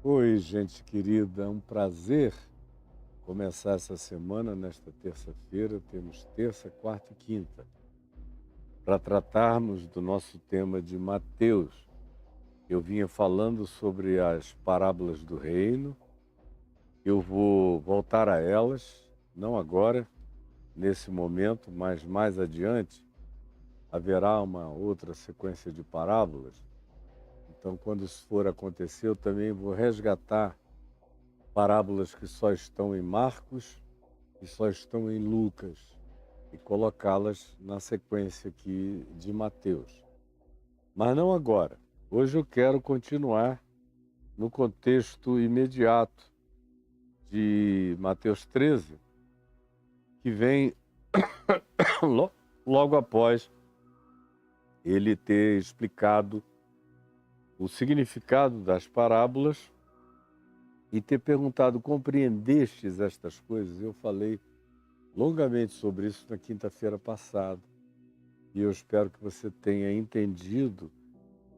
Oi, gente querida, é um prazer começar essa semana nesta terça-feira. Temos terça, quarta e quinta para tratarmos do nosso tema de Mateus. Eu vinha falando sobre as parábolas do reino. Eu vou voltar a elas, não agora, nesse momento, mas mais adiante haverá uma outra sequência de parábolas. Então, quando isso for acontecer, eu também vou resgatar parábolas que só estão em Marcos e só estão em Lucas e colocá-las na sequência aqui de Mateus. Mas não agora. Hoje eu quero continuar no contexto imediato de Mateus 13, que vem logo após ele ter explicado o significado das parábolas e ter perguntado: compreendestes estas coisas? Eu falei longamente sobre isso na quinta-feira passada e eu espero que você tenha entendido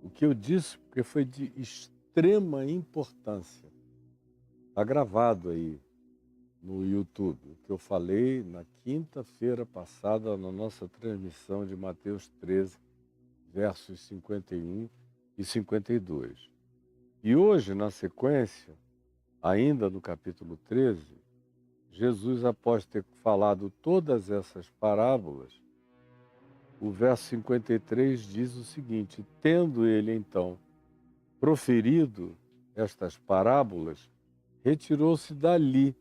o que eu disse, porque foi de extrema importância. Está gravado aí no YouTube, o que eu falei na quinta-feira passada na nossa transmissão de Mateus 13, versos 51 e 52. E hoje, na sequência, ainda no capítulo 13, Jesus, após ter falado todas essas parábolas, o verso 53 diz o seguinte: tendo ele então proferido estas parábolas, retirou-se dali.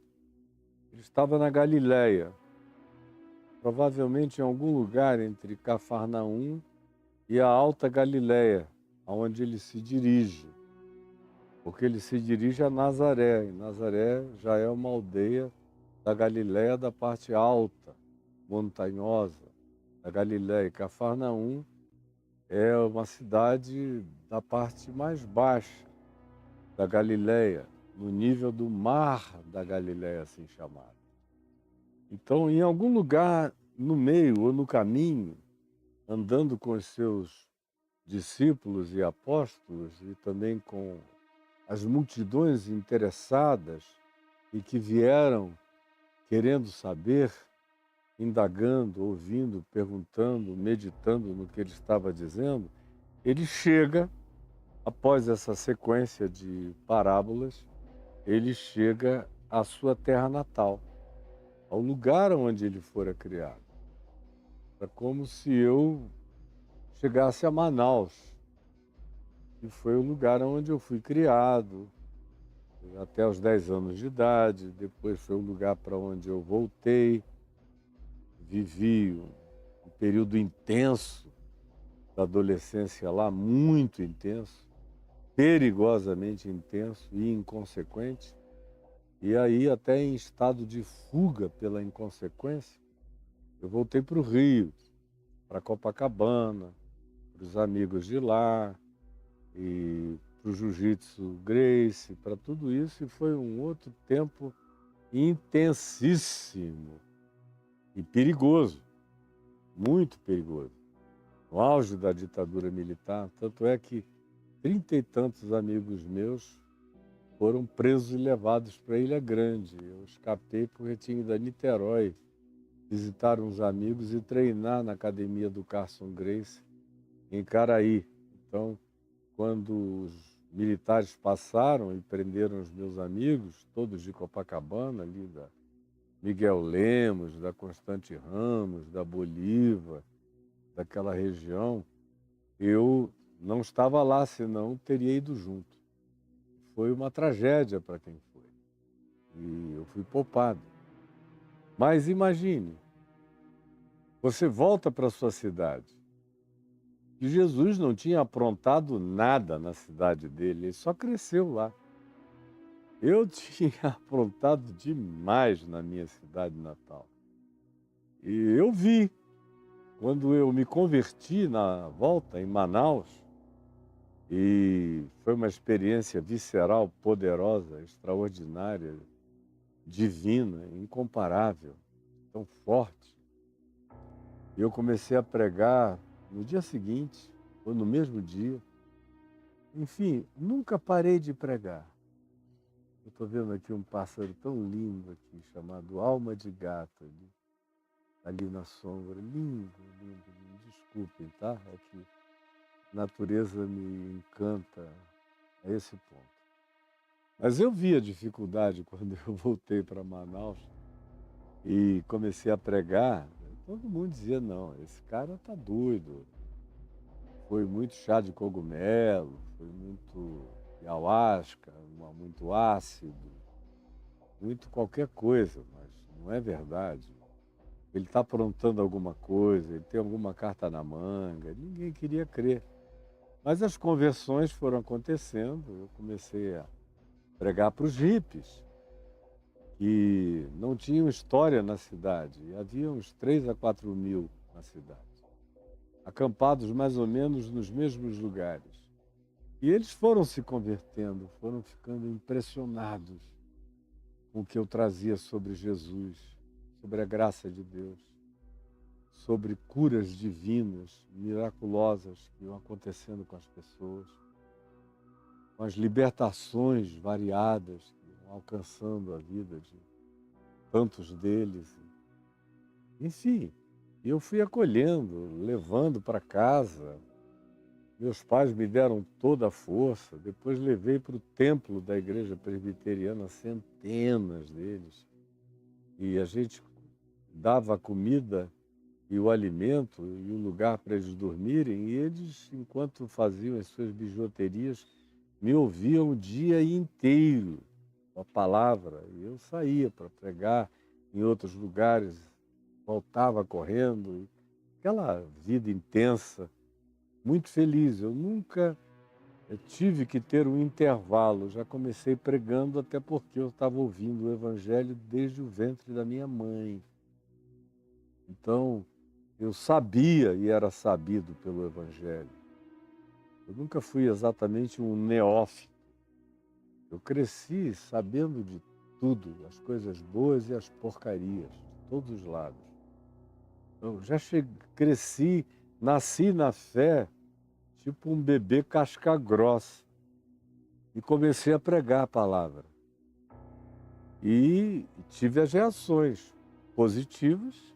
Ele estava na Galileia, provavelmente em algum lugar entre Cafarnaum e a Alta Galileia, aonde ele se dirige, porque ele se dirige a Nazaré, e Nazaré já é uma aldeia da Galileia da parte alta, montanhosa da Galileia. Cafarnaum é uma cidade da parte mais baixa da Galileia, no nível do mar da Galileia, assim chamado. Então, em algum lugar no meio ou no caminho, andando com os seus discípulos e apóstolos e também com as multidões interessadas e que vieram querendo saber, indagando, ouvindo, perguntando, meditando no que ele estava dizendo, ele chega, após essa sequência de parábolas, ele chega à sua terra natal, ao lugar onde ele fora criado. É como se eu chegasse a Manaus, que foi o lugar onde eu fui criado, até os 10 anos de idade. Depois foi o lugar para onde eu voltei, vivi um período intenso da adolescência lá, muito intenso, perigosamente intenso e inconsequente, e aí até em estado de fuga pela inconsequência, eu voltei para o Rio, para Copacabana, para os amigos de lá, e para o jiu-jitsu Gracie, para tudo isso, e foi um outro tempo intensíssimo e perigoso, muito perigoso. No auge da ditadura militar, tanto é que 30 e tantos amigos meus foram presos e levados para Ilha Grande. Eu escapei porque tinha ido a Niterói visitar uns amigos e treinar na academia do Carson Gracie, em Caraí. Então, quando os militares passaram e prenderam os meus amigos, todos de Copacabana, ali da Miguel Lemos, da Constante Ramos, da Bolívar, daquela região, eu não estava lá, senão teria ido junto. Foi uma tragédia para quem foi. E eu fui poupado. Mas imagine, você volta para sua cidade. E Jesus não tinha aprontado nada na cidade dele, ele só cresceu lá. Eu tinha aprontado demais na minha cidade natal. E eu vi, quando eu me converti na volta em Manaus, e foi uma experiência visceral, poderosa, extraordinária, divina, incomparável, tão forte. E eu comecei a pregar no dia seguinte, ou no mesmo dia. Enfim, nunca parei de pregar. Eu estou vendo aqui um pássaro tão lindo aqui, chamado alma de gato, ali na sombra. Lindo, lindo, lindo. Desculpem, tá? É que a natureza me encanta a esse ponto. Mas eu vi a dificuldade quando eu voltei para Manaus e comecei a pregar. Todo mundo dizia, não, esse cara tá doido. Foi muito chá de cogumelo, foi muito ayahuasca, muito ácido, muito qualquer coisa, mas não é verdade. Ele está aprontando alguma coisa, ele tem alguma carta na manga, ninguém queria crer. Mas as conversões foram acontecendo, eu comecei a pregar para os hippies, que não tinham história na cidade, e havia uns 3 a 4 mil na cidade, acampados mais ou menos nos mesmos lugares. E eles foram se convertendo, foram ficando impressionados com o que eu trazia sobre Jesus, sobre a graça de Deus, sobre curas divinas, miraculosas que iam acontecendo com as pessoas, com as libertações variadas que iam alcançando a vida de tantos deles. Enfim, eu fui acolhendo, levando para casa. Meus pais me deram toda a força. Depois levei para o templo da igreja presbiteriana centenas deles. E a gente dava a comida e o alimento e o lugar para eles dormirem. E eles, enquanto faziam as suas bijuterias, me ouviam o dia inteiro, a palavra. E eu saía para pregar em outros lugares, voltava correndo. Aquela vida intensa. Muito feliz, eu nunca tive que ter um intervalo, já comecei pregando até porque eu estava ouvindo o Evangelho desde o ventre da minha mãe. Então, eu sabia e era sabido pelo Evangelho. Eu nunca fui exatamente um neófito. Eu cresci sabendo de tudo, as coisas boas e as porcarias, de todos os lados. Eu já cresci, nasci na fé, tipo um bebê casca grossa, e comecei a pregar a palavra. E tive as reações positivas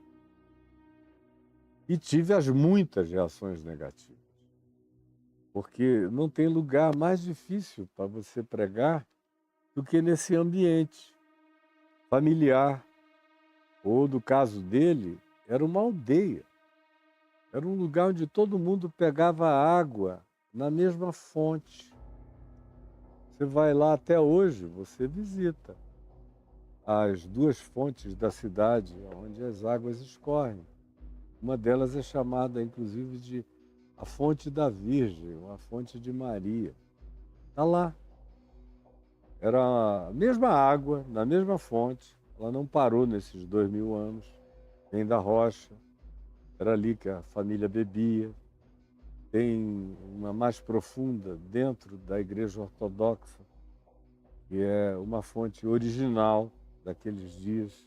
e tive as muitas reações negativas. Porque não tem lugar mais difícil para você pregar do que nesse ambiente familiar. Ou, no caso dele, era uma aldeia. Era um lugar onde todo mundo pegava água na mesma fonte. Você vai lá até hoje, você visita as 2 fontes da cidade, onde as águas escorrem. Uma delas é chamada, inclusive, de a fonte da Virgem, ou a fonte de Maria. Está lá. Era a mesma água, na mesma fonte. Ela não parou nesses 2000 anos. Vem da rocha. Era ali que a família bebia. tem uma mais profunda dentro da Igreja Ortodoxa, que é uma fonte original daqueles dias,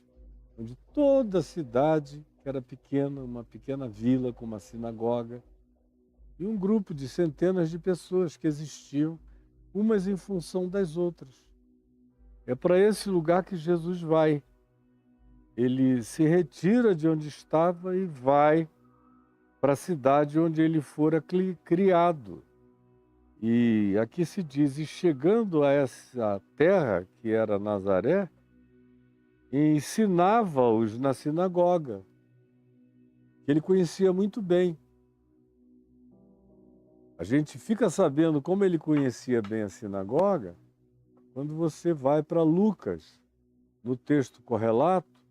onde toda a cidade, que era pequena, uma pequena vila com uma sinagoga, e um grupo de centenas de pessoas que existiam, umas em função das outras. É para esse lugar que Jesus vai. Ele se retira de onde estava e vai para a cidade onde ele fora criado. E aqui se diz, e chegando a essa terra, que era Nazaré, ensinava-os na sinagoga, que ele conhecia muito bem. A gente fica sabendo como ele conhecia bem a sinagoga quando você vai para Lucas, no texto correlato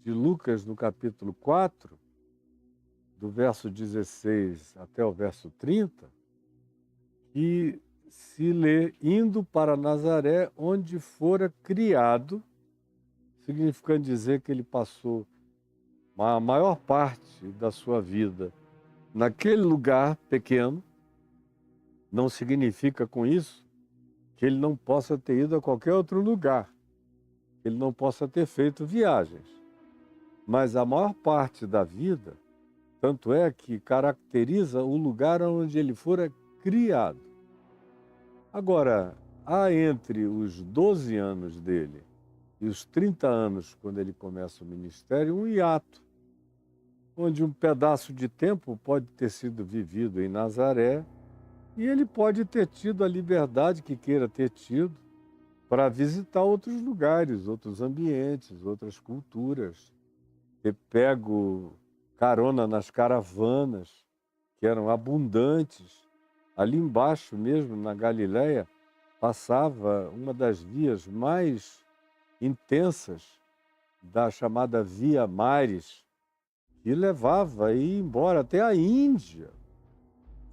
de Lucas, no capítulo 4, do verso 16 até o verso 30, que se lê indo para Nazaré, onde fora criado, significando dizer que ele passou a maior parte da sua vida naquele lugar pequeno. Não significa com isso que ele não possa ter ido a qualquer outro lugar, que ele não possa ter feito viagens. Mas a maior parte da vida, tanto é que caracteriza o lugar onde ele fora criado. Agora, há entre os 12 anos dele e os 30 anos, quando ele começa o ministério, um hiato, onde um pedaço de tempo pode ter sido vivido em Nazaré e ele pode ter tido a liberdade que queira ter tido para visitar outros lugares, outros ambientes, outras culturas, ter pego carona nas caravanas, que eram abundantes. Ali embaixo mesmo, na Galileia, passava uma das vias mais intensas da chamada Via Maris, que levava e ia embora até a Índia,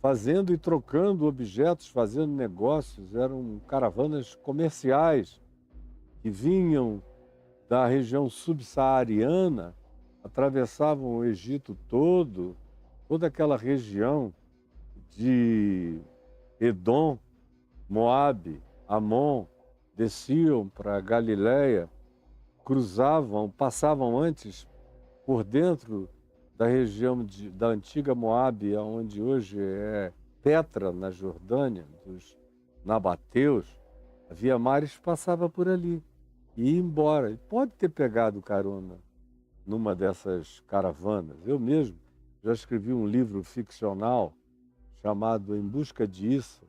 fazendo e trocando objetos, fazendo negócios. Eram caravanas comerciais que vinham da região subsaariana, atravessavam o Egito todo, toda aquela região de Edom, Moabe, Amon, desciam para a Galileia, cruzavam, passavam antes por dentro da região da antiga Moabe, onde hoje é Petra, na Jordânia, dos nabateus. A Via Maris passava por ali e ia embora. Ele pode ter pegado carona numa dessas caravanas. Eu mesmo já escrevi um livro ficcional chamado Em Busca de Issa,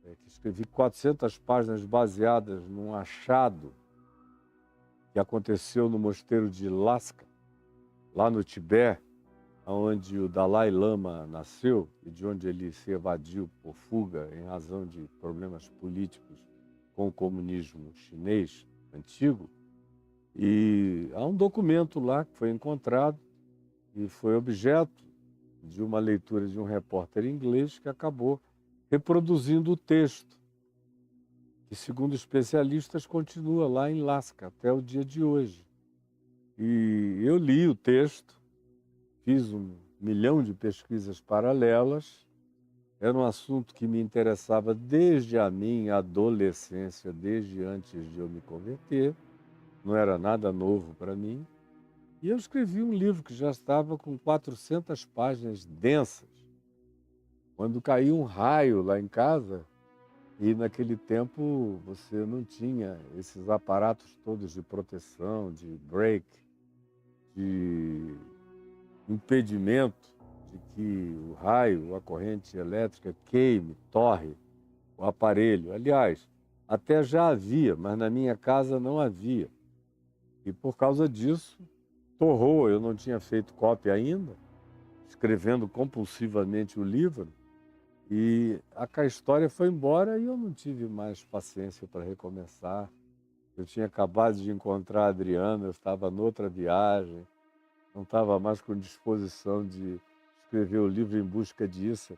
que escrevi 400 páginas baseadas num achado que aconteceu no mosteiro de Lasca, lá no Tibete, onde o Dalai Lama nasceu e de onde ele se evadiu por fuga em razão de problemas políticos com o comunismo chinês antigo. E há um documento lá que foi encontrado e foi objeto de uma leitura de um repórter inglês que acabou reproduzindo o texto, que, segundo especialistas, continua lá em Lasca até o dia de hoje. E eu li o texto, fiz 1 milhão de pesquisas paralelas. Era um assunto que me interessava desde a minha adolescência, desde antes de eu me converter. Não era nada novo para mim. E eu escrevi um livro que já estava com 400 páginas densas. Quando caiu um raio lá em casa, e naquele tempo você não tinha esses aparatos todos de proteção, de break, de impedimento de que o raio, a corrente elétrica queime, torre o aparelho. Aliás, até já havia, mas na minha casa não havia. E por causa disso, torrou. Eu não tinha feito cópia ainda, escrevendo compulsivamente o livro, e a história foi embora e eu não tive mais paciência para recomeçar. Eu tinha acabado de encontrar a Adriana, eu estava noutra viagem, não estava mais com disposição de escrever o livro Em Busca disso,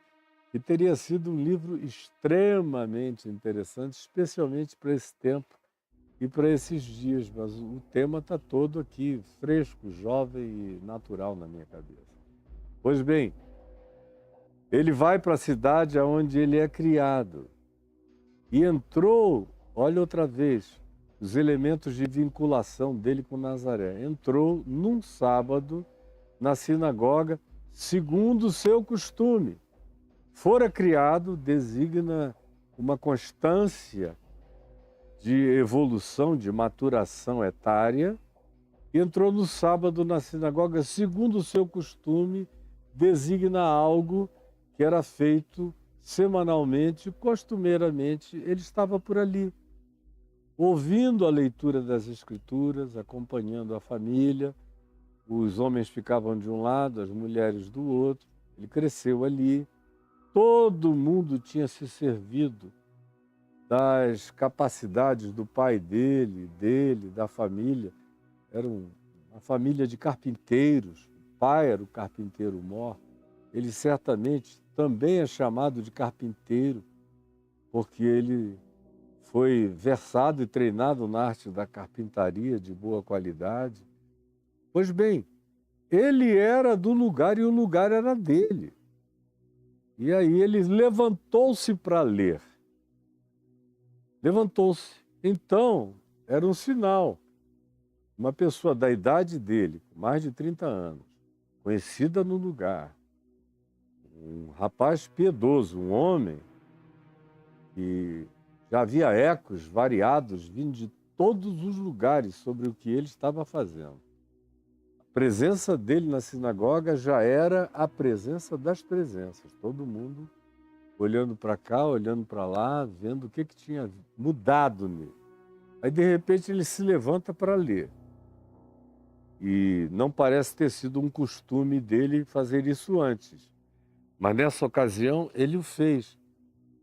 que teria sido um livro extremamente interessante, especialmente para esse tempo e para esses dias, mas o tema está todo aqui, fresco, jovem e natural na minha cabeça. Pois bem, Ele vai para a cidade onde ele é criado. E entrou, olha outra vez, os elementos de vinculação dele com Nazaré. Entrou num sábado na sinagoga, segundo o seu costume. Fora criado, designa uma constância de evolução, de maturação etária. Entrou no sábado na sinagoga, segundo o seu costume, designa algo que era feito semanalmente, costumeiramente. Ele estava por ali, ouvindo a leitura das Escrituras, acompanhando a família. Os homens ficavam de um lado, as mulheres do outro. Ele cresceu ali. Todo mundo tinha se servido das capacidades do pai dele, da família. Era uma família de carpinteiros. O pai era o carpinteiro mor. Ele certamente também é chamado de carpinteiro, porque ele foi versado e treinado na arte da carpintaria de boa qualidade. Pois bem, ele era do lugar e o lugar era dele. E aí ele levantou-se para ler. Levantou-se. Então, era um sinal. Uma pessoa da idade dele, com mais de 30 anos, conhecida no lugar, um rapaz piedoso, um homem, que já havia ecos variados vindo de todos os lugares sobre o que ele estava fazendo. A presença dele na sinagoga já era a presença das presenças. Todo mundo olhando para cá, olhando para lá, vendo o que tinha mudado nele. Aí, de repente, ele se levanta para ler. E não parece ter sido um costume dele fazer isso antes. Mas nessa ocasião ele o fez.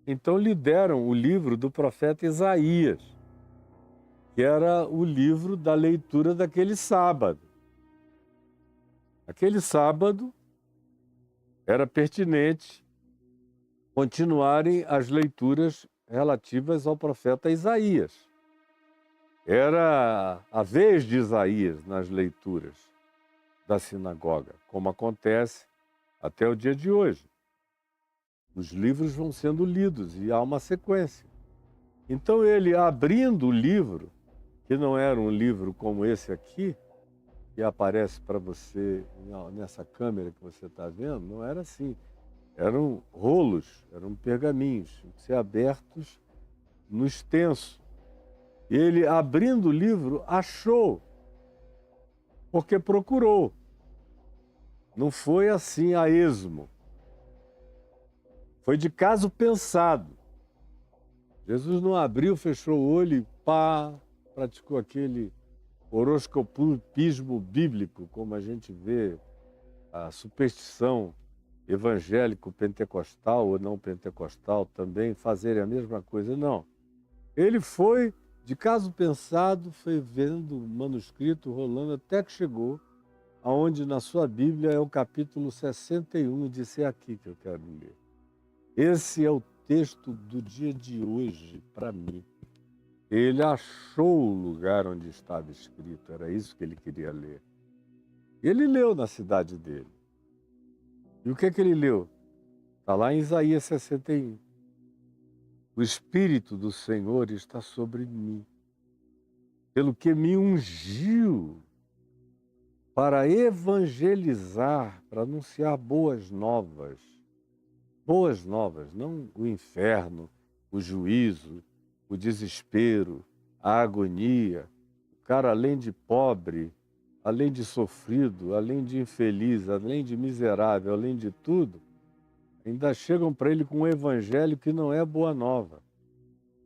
Então lhe deram o livro do profeta Isaías, que era o livro da leitura daquele sábado. Aquele sábado era pertinente continuarem as leituras relativas ao profeta Isaías. Era a vez de Isaías nas leituras da sinagoga, como acontece até o dia de hoje. Os livros vão sendo lidos e há uma sequência. Então ele, abrindo o livro, que não era um livro como esse aqui, que aparece para você nessa câmera que você está vendo, não era assim. Eram rolos, eram pergaminhos, tinham que ser abertos no extenso. Ele, abrindo o livro, achou, porque procurou. Não foi assim a esmo. Foi de caso pensado. Jesus não abriu, fechou o olho e praticou aquele horoscopismo bíblico, como a gente vê a superstição evangélico-pentecostal ou não pentecostal também fazerem a mesma coisa. Não. Ele foi, de caso pensado, foi vendo o manuscrito rolando até que chegou aonde na sua Bíblia é o capítulo 61, e disse: é aqui que eu quero ler. Esse é o texto do dia de hoje para mim. Ele achou o lugar onde estava escrito, era isso que ele queria ler. Ele leu na cidade dele. E o que ele leu? Está lá em Isaías 61. O Espírito do Senhor está sobre mim, pelo que me ungiu para evangelizar, para anunciar boas novas. Boas novas, não o inferno, o juízo, o desespero, a agonia. O cara, além de pobre, além de sofrido, além de infeliz, além de miserável, além de tudo, ainda chegam para ele com um evangelho que não é boa nova.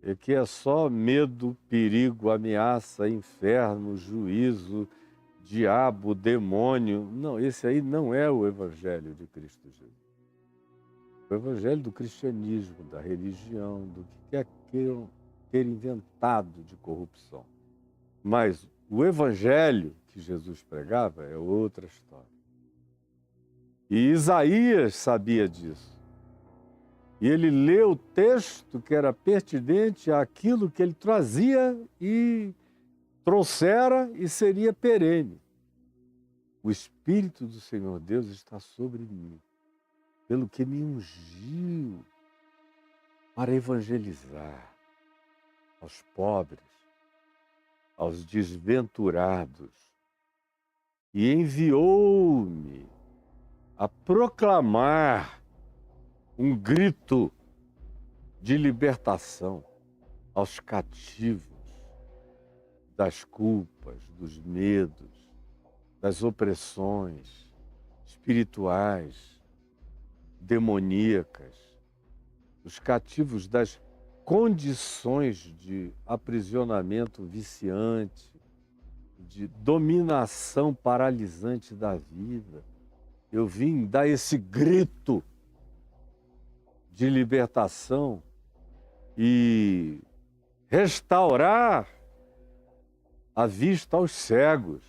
É que é só medo, perigo, ameaça, inferno, juízo, diabo, demônio. Não, esse aí não é o evangelho de Cristo Jesus. O evangelho do cristianismo, da religião, do que quer queiram ter inventado de corrupção. Mas o evangelho que Jesus pregava é outra história. E Isaías sabia disso. E ele leu o texto que era pertinente àquilo que ele trazia e trouxera e seria perene. O Espírito do Senhor Deus está sobre mim. pelo que me ungiu para evangelizar aos pobres, aos desventurados, e enviou-me a proclamar um grito de libertação aos cativos das culpas, dos medos, das opressões espirituais, demoníacas, os cativos das condições de aprisionamento viciante, de dominação paralisante da vida. Eu vim dar esse grito de libertação e restaurar a vista aos cegos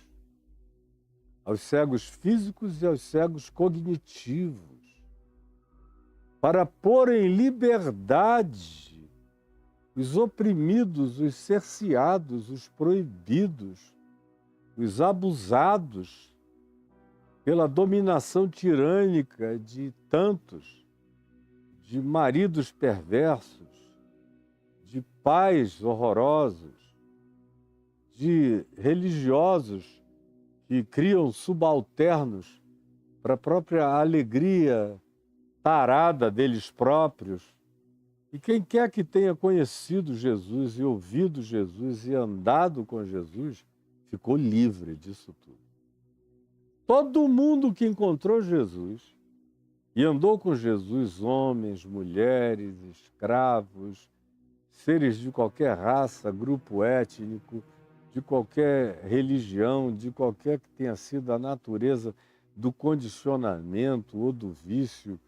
físicos e aos cegos cognitivos, para pôr em liberdade os oprimidos, os cerceados, os proibidos, os abusados pela dominação tirânica de tantos, de maridos perversos, de pais horrorosos, de religiosos que criam subalternos para a própria alegria tarada deles próprios. E quem quer que tenha conhecido Jesus e ouvido Jesus e andado com Jesus, ficou livre disso tudo. Todo mundo que encontrou Jesus e andou com Jesus, homens, mulheres, escravos, seres de qualquer raça, grupo étnico, de qualquer religião, de qualquer que tenha sido a natureza do condicionamento ou do vício,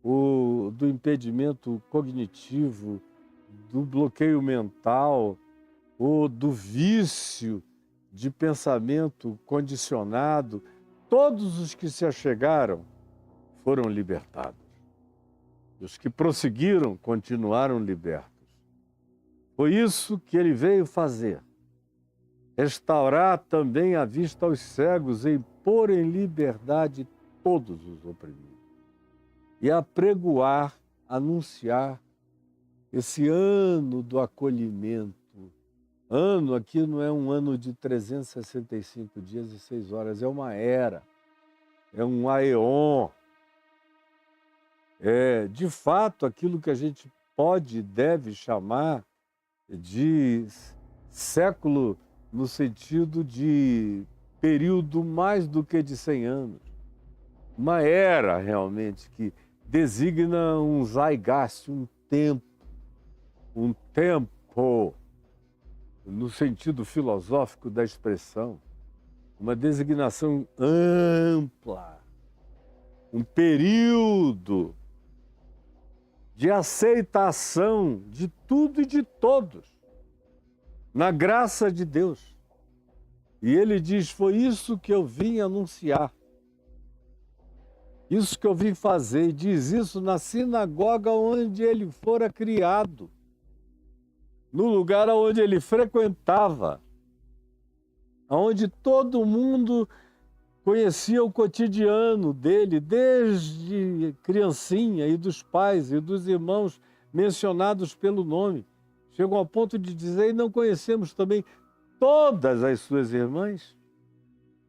ou do impedimento cognitivo, do bloqueio mental, ou do vício de pensamento condicionado, todos os que se achegaram foram libertados. Os que prosseguiram continuaram libertos. Foi isso que ele veio fazer. Restaurar também a vista aos cegos e pôr em liberdade todos os oprimidos. E apregoar, anunciar esse ano do acolhimento. Ano aqui não é um ano de 365 dias e 6 horas, é uma era, é um aeon. É, de fato, aquilo que a gente pode e deve chamar de século no sentido de período mais do que de 100 anos. Uma era, realmente, que designa um zeitgeist, um tempo, no sentido filosófico da expressão, uma designação ampla, um período de aceitação de tudo e de todos, na graça de Deus. E ele diz, foi isso que eu vim anunciar, isso que eu vim fazer, e diz isso na sinagoga onde ele fora criado, no lugar onde ele frequentava, onde todo mundo conhecia o cotidiano dele, desde criancinha, e dos pais e dos irmãos mencionados pelo nome. Chegou ao ponto de dizer, e não conhecemos também todas as suas irmãs?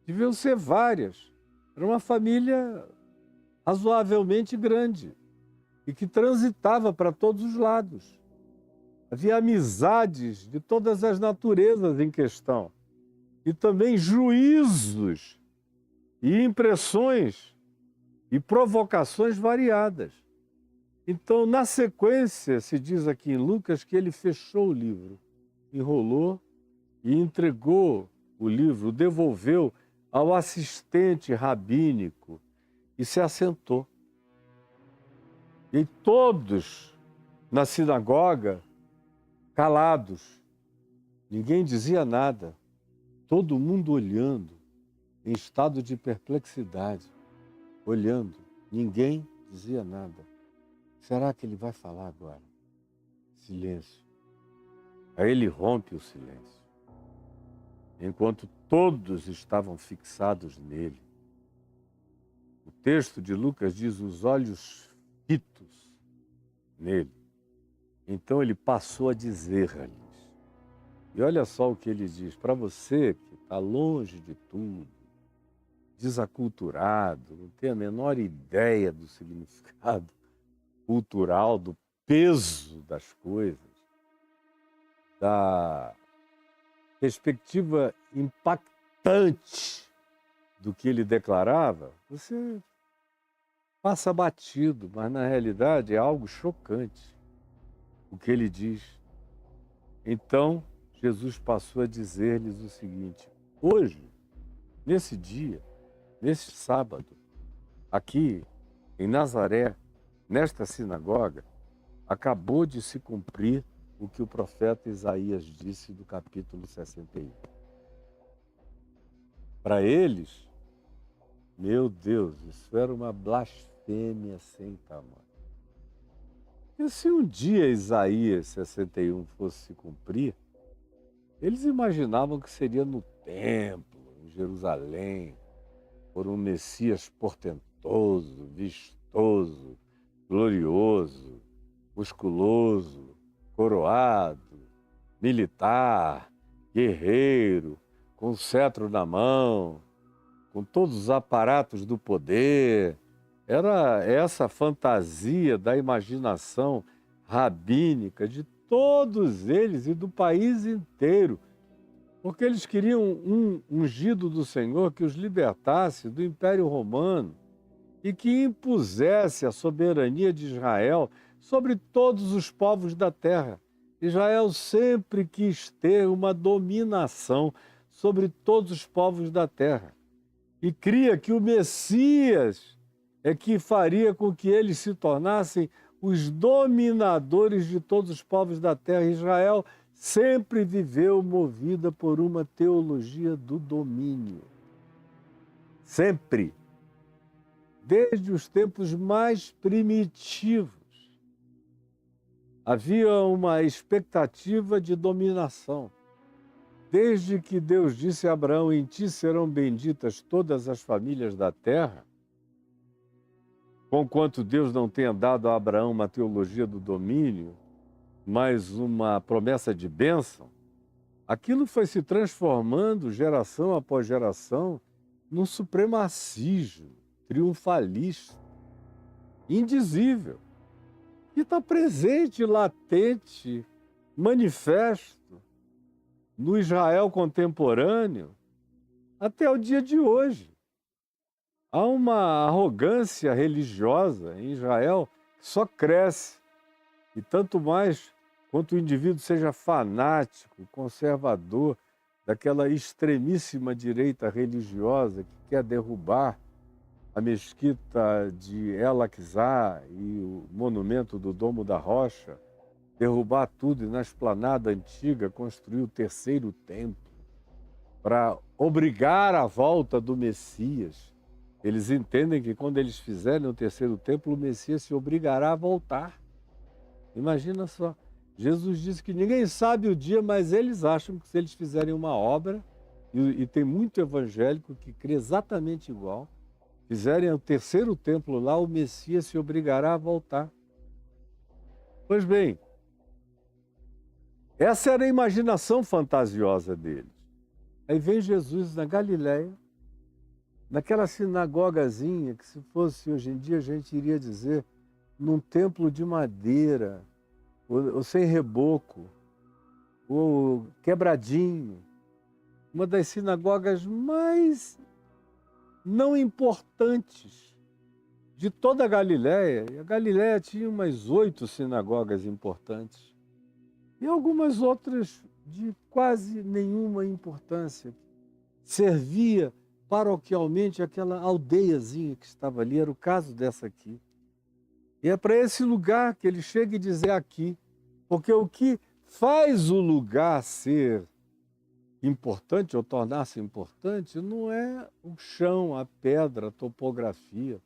Deviam ser várias. Era uma família razoavelmente grande e que transitava para todos os lados. Havia amizades de todas as naturezas em questão e também juízos e impressões e provocações variadas. Então, na sequência, se diz aqui em Lucas que ele fechou o livro, enrolou e entregou o livro, devolveu ao assistente rabínico e se assentou. E todos na sinagoga, calados, ninguém dizia nada, todo mundo olhando, em estado de perplexidade, olhando, ninguém dizia nada. Será que ele vai falar agora? Silêncio. Aí ele rompe o silêncio, enquanto todos estavam fixados nele. O texto de Lucas diz, os olhos ritos nele. Então ele passou a dizer-lhes. E olha só o que ele diz: para você que está longe de tudo, desaculturado, não tem a menor ideia do significado cultural, do peso das coisas, da perspectiva impactante do que ele declarava, você passa batido, mas na realidade é algo chocante o que ele diz. Então, Jesus passou a dizer-lhes o seguinte: hoje, nesse dia, nesse sábado, aqui em Nazaré, nesta sinagoga, acabou de se cumprir o que o profeta Isaías disse do capítulo 61. Para eles, meu Deus, isso era uma blasfêmia sem tamanho. E se um dia Isaías 61 fosse se cumprir, eles imaginavam que seria no templo, em Jerusalém, por um Messias portentoso, vistoso, glorioso, musculoso, coroado, militar, guerreiro, com cetro na mão, com todos os aparatos do poder. Era essa fantasia da imaginação rabínica de todos eles e do país inteiro, porque eles queriam um ungido do Senhor que os libertasse do Império Romano e que impusesse a soberania de Israel sobre todos os povos da terra. Israel sempre quis ter uma dominação sobre todos os povos da terra e cria que o Messias é que faria com que eles se tornassem os dominadores de todos os povos da terra. Israel sempre viveu movida por uma teologia do domínio. Sempre. Desde os tempos mais primitivos, havia uma expectativa de dominação. Desde que Deus disse a Abraão: em ti serão benditas todas as famílias da terra, conquanto Deus não tenha dado a Abraão uma teologia do domínio, mas uma promessa de bênção, aquilo foi se transformando, geração após geração, num supremacismo triunfalista, indizível, que está presente, latente, manifesto no Israel contemporâneo até o dia de hoje. Há uma arrogância religiosa em Israel que só cresce, e tanto mais quanto o indivíduo seja fanático, conservador, daquela extremíssima direita religiosa que quer derrubar a mesquita de El-Aqsa e o monumento do Domo da Rocha, derrubar tudo e na esplanada antiga construir o terceiro templo para obrigar a volta do Messias. Eles entendem que quando eles fizerem o terceiro templo, o Messias se obrigará a voltar. Imagina só, Jesus disse que ninguém sabe o dia, mas eles acham que se eles fizerem uma obra, e tem muito evangélico que crê exatamente igual, fizerem o terceiro templo lá, o Messias se obrigará a voltar. Pois bem, essa era a imaginação fantasiosa deles. Aí vem Jesus na Galileia, naquela sinagogazinha que, se fosse hoje em dia, a gente iria dizer num templo de madeira, ou sem reboco, ou quebradinho, uma das sinagogas mais não importantes de toda a Galileia. E a Galileia tinha umas 8 sinagogas importantes e algumas outras de quase nenhuma importância. Servia paroquialmente aquela aldeiazinha que estava ali, era o caso dessa aqui. E é para esse lugar que ele chega e diz: é aqui, porque o que faz o lugar ser importante ou tornar-se importante não é o chão, a pedra, a topografia,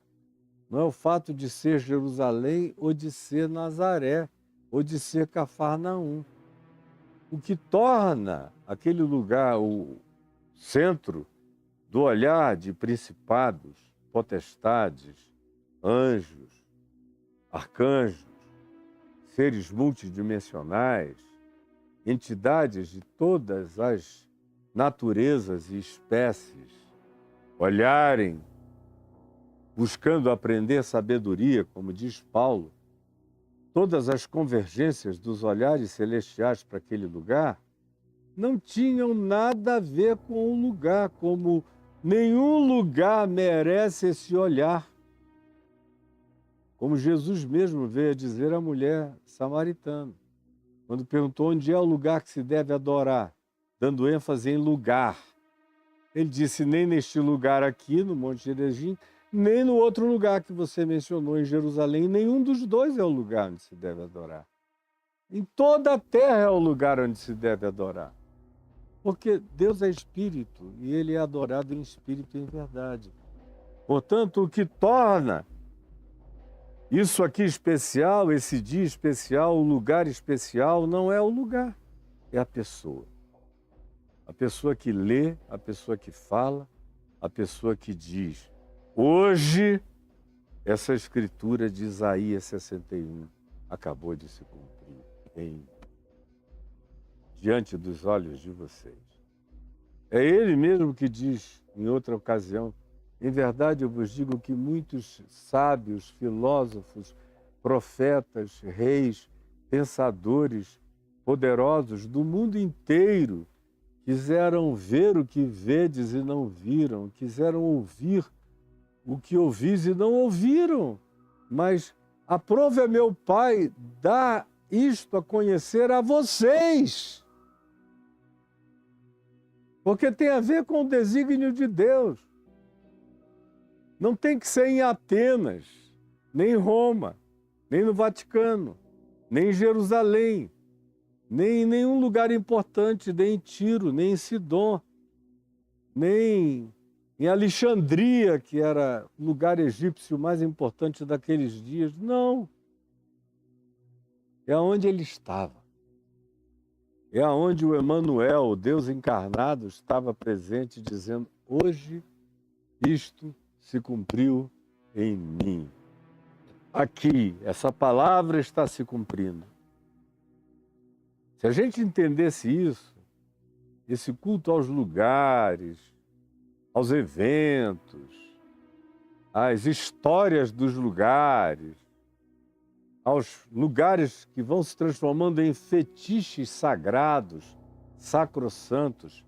não é o fato de ser Jerusalém ou de ser Nazaré ou de ser Cafarnaum. O que torna aquele lugar o centro do olhar de principados, potestades, anjos, arcanjos, seres multidimensionais, entidades de todas as naturezas e espécies olharem, buscando aprender sabedoria, como diz Paulo, todas as convergências dos olhares celestiais para aquele lugar não tinham nada a ver com o lugar, como nenhum lugar merece esse olhar. Como Jesus mesmo veio a dizer à mulher samaritana, quando perguntou onde é o lugar que se deve adorar, dando ênfase em lugar. Ele disse, nem neste lugar aqui, no Monte Gerizim, nem no outro lugar que você mencionou em Jerusalém, nenhum dos dois é o lugar onde se deve adorar. Em toda a terra é o lugar onde se deve adorar. Porque Deus é espírito e ele é adorado em espírito e em verdade. Portanto, o que torna isso aqui especial, esse dia especial, o lugar especial, não é o lugar, é a pessoa. A pessoa que lê, a pessoa que fala, a pessoa que diz. Hoje, essa escritura de Isaías 61 acabou de se cumprir diante dos olhos de vocês. É ele mesmo que diz, em outra ocasião, em verdade eu vos digo que muitos sábios, filósofos, profetas, reis, pensadores, poderosos do mundo inteiro quiseram ver o que vedes e não viram, quiseram ouvir o que ouvis e não ouviram. Mas aprove meu Pai dar isto a conhecer a vocês. Porque tem a ver com o desígnio de Deus. Não tem que ser em Atenas, nem em Roma, nem no Vaticano, nem em Jerusalém, nem em nenhum lugar importante, nem em Tiro, nem em Sidom, nem em Alexandria, que era o lugar egípcio mais importante daqueles dias. Não. É onde ele estava. É onde o Emanuel, o Deus encarnado, estava presente, dizendo, hoje isto se cumpriu em mim. Aqui, essa palavra está se cumprindo. Se a gente entendesse isso, esse culto aos lugares, aos eventos, às histórias dos lugares, aos lugares que vão se transformando em fetiches sagrados, sacrossantos,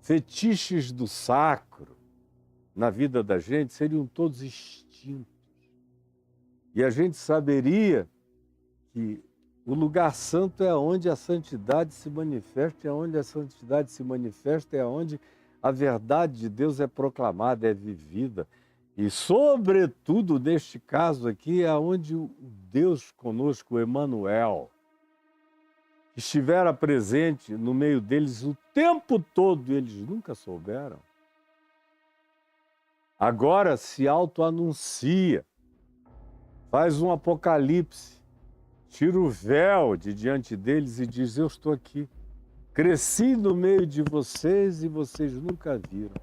fetiches do sacro, na vida da gente, seriam todos extintos. E a gente saberia que o lugar santo é onde a santidade se manifesta, é onde a santidade se manifesta, é onde a verdade de Deus é proclamada, é vivida. E, sobretudo, neste caso aqui, é onde o Deus conosco, o Emanuel, que estivera presente no meio deles o tempo todo, eles nunca souberam. Agora se auto-anuncia, faz um apocalipse, tira o véu de diante deles e diz, eu estou aqui, cresci no meio de vocês e vocês nunca viram.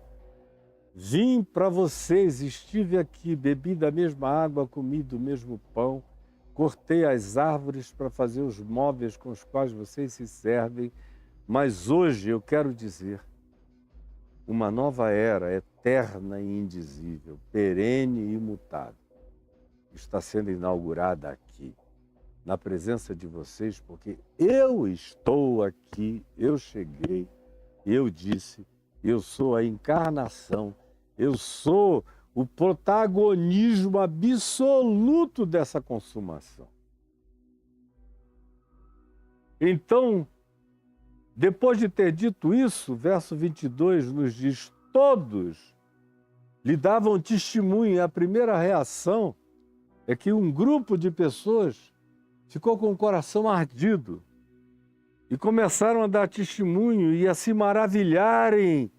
Vim para vocês, estive aqui, bebi da mesma água, comi do mesmo pão, cortei as árvores para fazer os móveis com os quais vocês se servem, mas hoje eu quero dizer, uma nova era eterna e indizível, perene e imutável, está sendo inaugurada aqui, na presença de vocês, porque eu estou aqui, eu cheguei, eu disse, eu sou a encarnação, eu sou o protagonismo absoluto dessa consumação. Então, depois de ter dito isso, verso 22 nos diz, todos lhe davam testemunho, e a primeira reação é que um grupo de pessoas ficou com o coração ardido e começaram a dar testemunho e a se maravilharem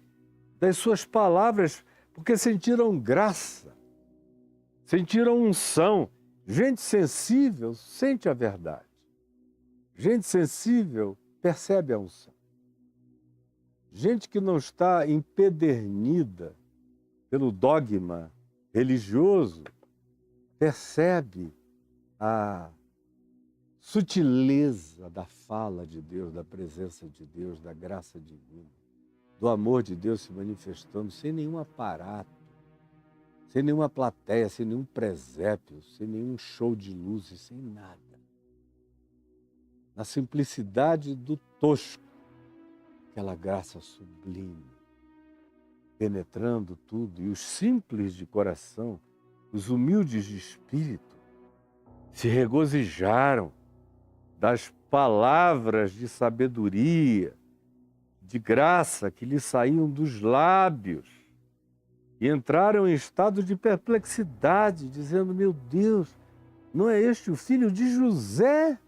das suas palavras, porque sentiram graça, sentiram unção. Gente sensível sente a verdade. Gente sensível percebe a unção. Gente que não está empedernida pelo dogma religioso percebe a sutileza da fala de Deus, da presença de Deus, da graça divina, do amor de Deus se manifestando sem nenhum aparato, sem nenhuma plateia, sem nenhum presépio, sem nenhum show de luzes, sem nada. Na simplicidade do tosco, aquela graça sublime, penetrando tudo, e os simples de coração, os humildes de espírito, se regozijaram das palavras de sabedoria, de graça que lhe saíam dos lábios, e entraram em estado de perplexidade, dizendo: meu Deus, não é este o filho de José?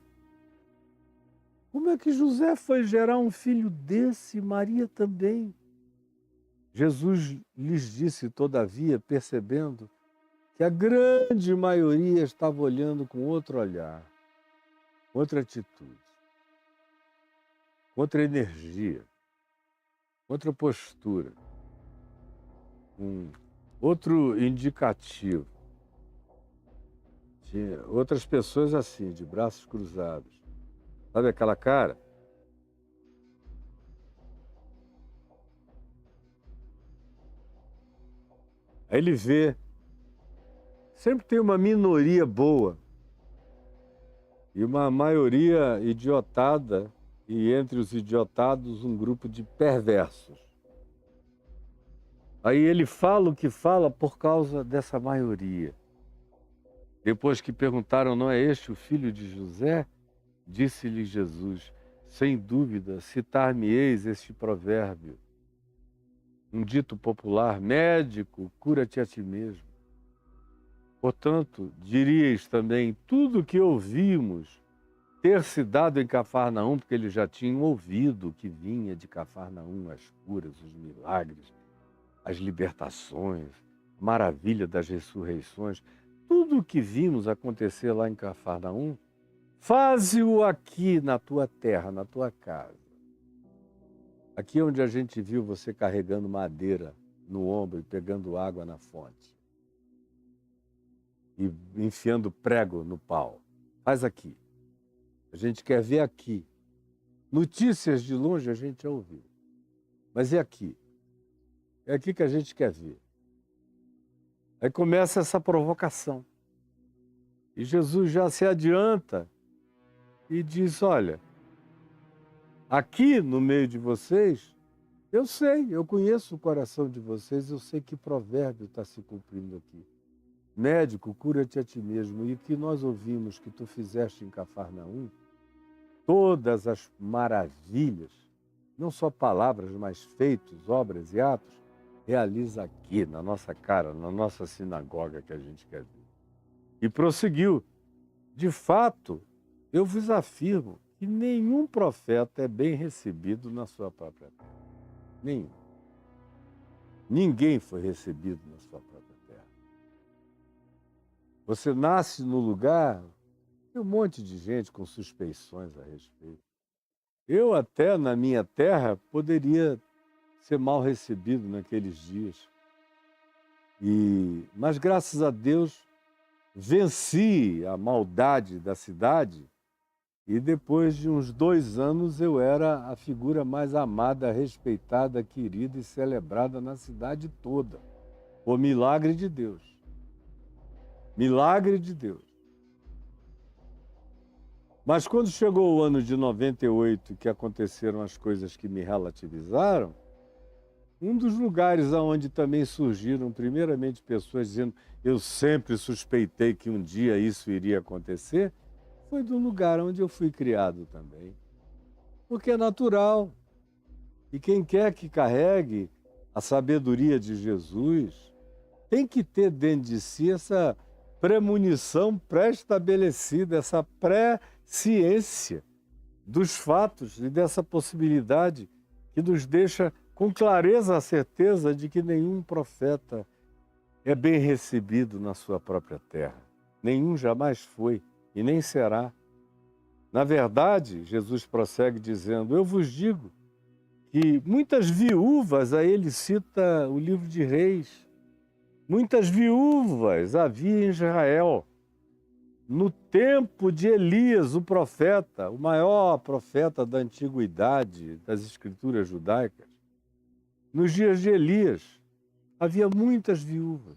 Como é que José foi gerar um filho desse, Maria também? Jesus lhes disse, todavia, percebendo que a grande maioria estava olhando com outro olhar, outra atitude, outra energia, outra postura, outro indicativo. Tinha outras pessoas assim, de braços cruzados. Sabe aquela cara? Aí ele vê, sempre tem uma minoria boa e uma maioria idiotada, e entre os idiotados um grupo de perversos. Aí ele fala o que fala por causa dessa maioria. Depois que perguntaram, não é este o filho de José? Disse-lhe Jesus, sem dúvida, citar-me-eis este provérbio. Um dito popular, médico, cura-te a ti mesmo. Portanto, diríeis também, tudo o que ouvimos ter se dado em Cafarnaum, porque eles já tinham ouvido o que vinha de Cafarnaum, as curas, os milagres, as libertações, a maravilha das ressurreições, tudo o que vimos acontecer lá em Cafarnaum, faze-o aqui na tua terra, na tua casa. Aqui onde a gente viu você carregando madeira no ombro e pegando água na fonte. E enfiando prego no pau. Faz aqui. A gente quer ver aqui. Notícias de longe a gente já ouviu. Mas é aqui. É aqui que a gente quer ver. Aí começa essa provocação. E Jesus já se adianta e diz, olha, aqui no meio de vocês, eu sei, eu conheço o coração de vocês, eu sei que provérbio está se cumprindo aqui. Médico, cura-te a ti mesmo. E o que nós ouvimos que tu fizeste em Cafarnaum, todas as maravilhas, não só palavras, mas feitos, obras e atos, realiza aqui, na nossa cara, na nossa sinagoga que a gente quer ver. E prosseguiu. De fato, eu vos afirmo que nenhum profeta é bem recebido na sua própria terra. Nenhum. Ninguém foi recebido na sua própria terra. Você nasce no lugar, tem um monte de gente com suspeições a respeito. Eu até na minha terra poderia ser mal recebido naqueles dias. Mas graças a Deus venci a maldade da cidade e depois de uns 2 anos eu era a figura mais amada, respeitada, querida e celebrada na cidade toda. Por milagre de Deus. Milagre de Deus. Mas quando chegou o ano de 98, que aconteceram as coisas que me relativizaram, um dos lugares onde também surgiram, primeiramente, pessoas dizendo eu sempre suspeitei que um dia isso iria acontecer, foi do lugar onde eu fui criado também. Porque é natural. E quem quer que carregue a sabedoria de Jesus tem que ter dentro de si essa premonição pré-estabelecida, essa pré-ciência dos fatos e dessa possibilidade que nos deixa com clareza a certeza de que nenhum profeta é bem recebido na sua própria terra. Nenhum jamais foi e nem será. Na verdade, Jesus prossegue dizendo, eu vos digo que muitas viúvas, aí ele cita o livro de Reis, muitas viúvas havia em Israel no tempo de Elias, o profeta, o maior profeta da antiguidade, das escrituras judaicas, nos dias de Elias, havia muitas viúvas.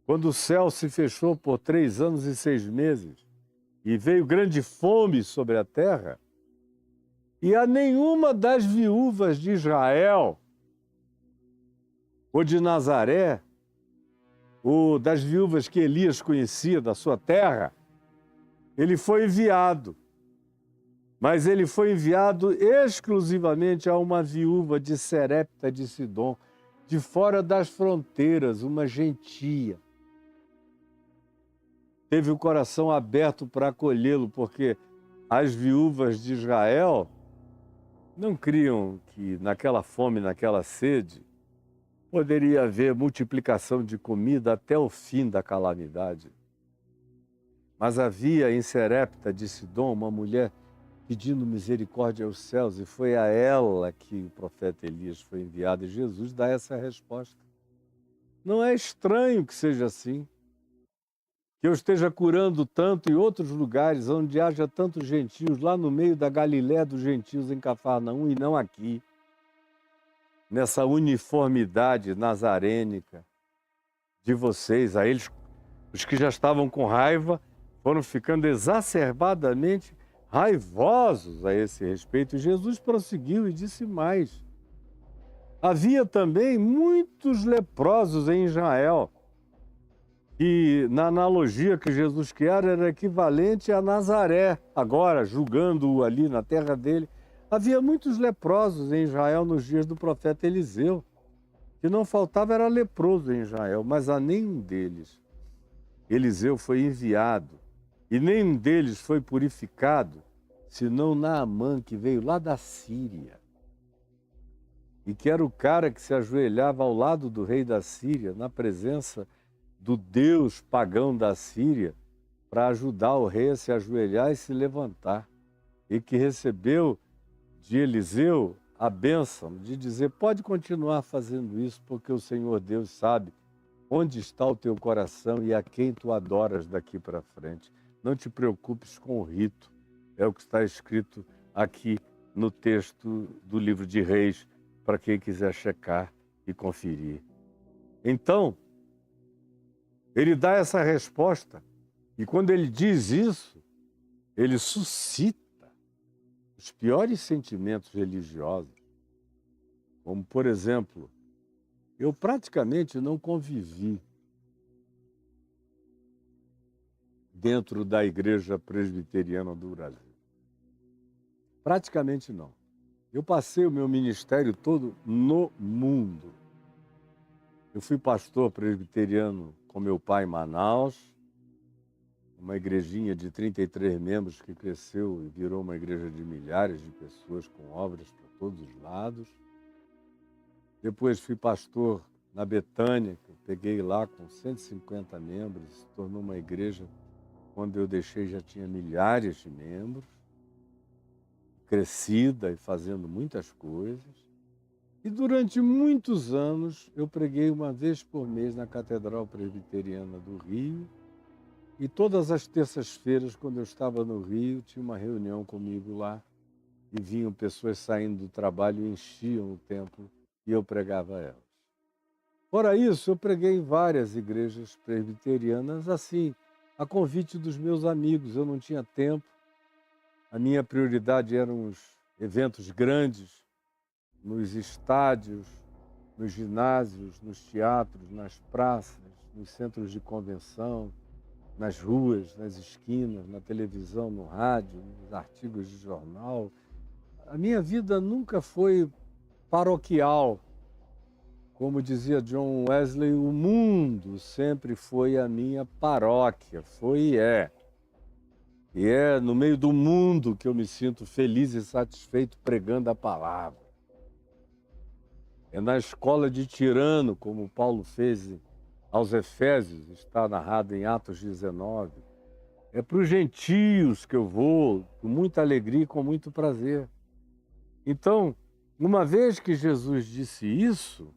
Quando o céu se fechou por 3 anos e 6 meses e veio grande fome sobre a terra, e a nenhuma das viúvas de Israel ou de Nazaré, ou das viúvas que Elias conhecia da sua terra, ele foi enviado. Mas ele foi enviado exclusivamente a uma viúva de Serepta de Sidom, de fora das fronteiras, uma gentia. Teve o coração aberto para acolhê-lo, porque as viúvas de Israel não criam que naquela fome, naquela sede, poderia haver multiplicação de comida até o fim da calamidade. Mas havia em Serepta de Sidom uma mulher pedindo misericórdia aos céus, e foi a ela que o profeta Elias foi enviado, e Jesus dá essa resposta. Não é estranho que seja assim, que eu esteja curando tanto em outros lugares, onde haja tantos gentios, lá no meio da Galiléia dos gentios em Cafarnaum, e não aqui, nessa uniformidade nazarênica de vocês. Aí eles, os que já estavam com raiva, foram ficando exacerbadamente raivosos a esse respeito. E Jesus prosseguiu e disse mais. Havia também muitos leprosos em Israel, que na analogia que Jesus criara era equivalente a Nazaré, agora julgando-o ali na terra dele. Havia muitos leprosos em Israel nos dias do profeta Eliseu. Que não faltava era leproso em Israel, mas a nenhum deles Eliseu foi enviado, e nenhum deles foi purificado, senão Naamã, que veio lá da Síria, e que era o cara que se ajoelhava ao lado do rei da Síria, na presença do deus pagão da Síria, para ajudar o rei a se ajoelhar e se levantar, e que recebeu de Eliseu a bênção de dizer: pode continuar fazendo isso, porque o Senhor Deus sabe onde está o teu coração e a quem tu adoras daqui para frente. Não te preocupes com o rito, é o que está escrito aqui no texto do livro de Reis, para quem quiser checar e conferir. Então, ele dá essa resposta, e quando ele diz isso, ele suscita os piores sentimentos religiosos, como, por exemplo, eu praticamente não convivi dentro da Igreja Presbiteriana do Brasil. Praticamente não. Eu passei o meu ministério todo no mundo. Eu fui pastor presbiteriano com meu pai em Manaus, uma igrejinha de 33 membros que cresceu e virou uma igreja de milhares de pessoas com obras para todos os lados. Depois fui pastor na Betânia, que eu peguei lá com 150 membros, se tornou uma igreja, quando eu deixei já tinha milhares de membros, crescida e fazendo muitas coisas. E durante muitos anos eu preguei uma vez por mês na Catedral Presbiteriana do Rio, e todas as terças-feiras, quando eu estava no Rio, tinha uma reunião comigo lá, e vinham pessoas saindo do trabalho e enchiam o templo, e eu pregava a elas. Fora isso, eu preguei em várias igrejas presbiterianas, assim, a convite dos meus amigos. Eu não tinha tempo, a minha prioridade eram os eventos grandes, nos estádios, nos ginásios, nos teatros, nas praças, nos centros de convenção, nas ruas, nas esquinas, na televisão, no rádio, nos artigos de jornal. A minha vida nunca foi paroquial. Como dizia John Wesley, o mundo sempre foi a minha paróquia, foi e é. E é no meio do mundo que eu me sinto feliz e satisfeito pregando a palavra. É na escola de Tirano, como Paulo fez aos Efésios, está narrado em Atos 19. É para os gentios que eu vou, com muita alegria e com muito prazer. Então, uma vez que Jesus disse isso,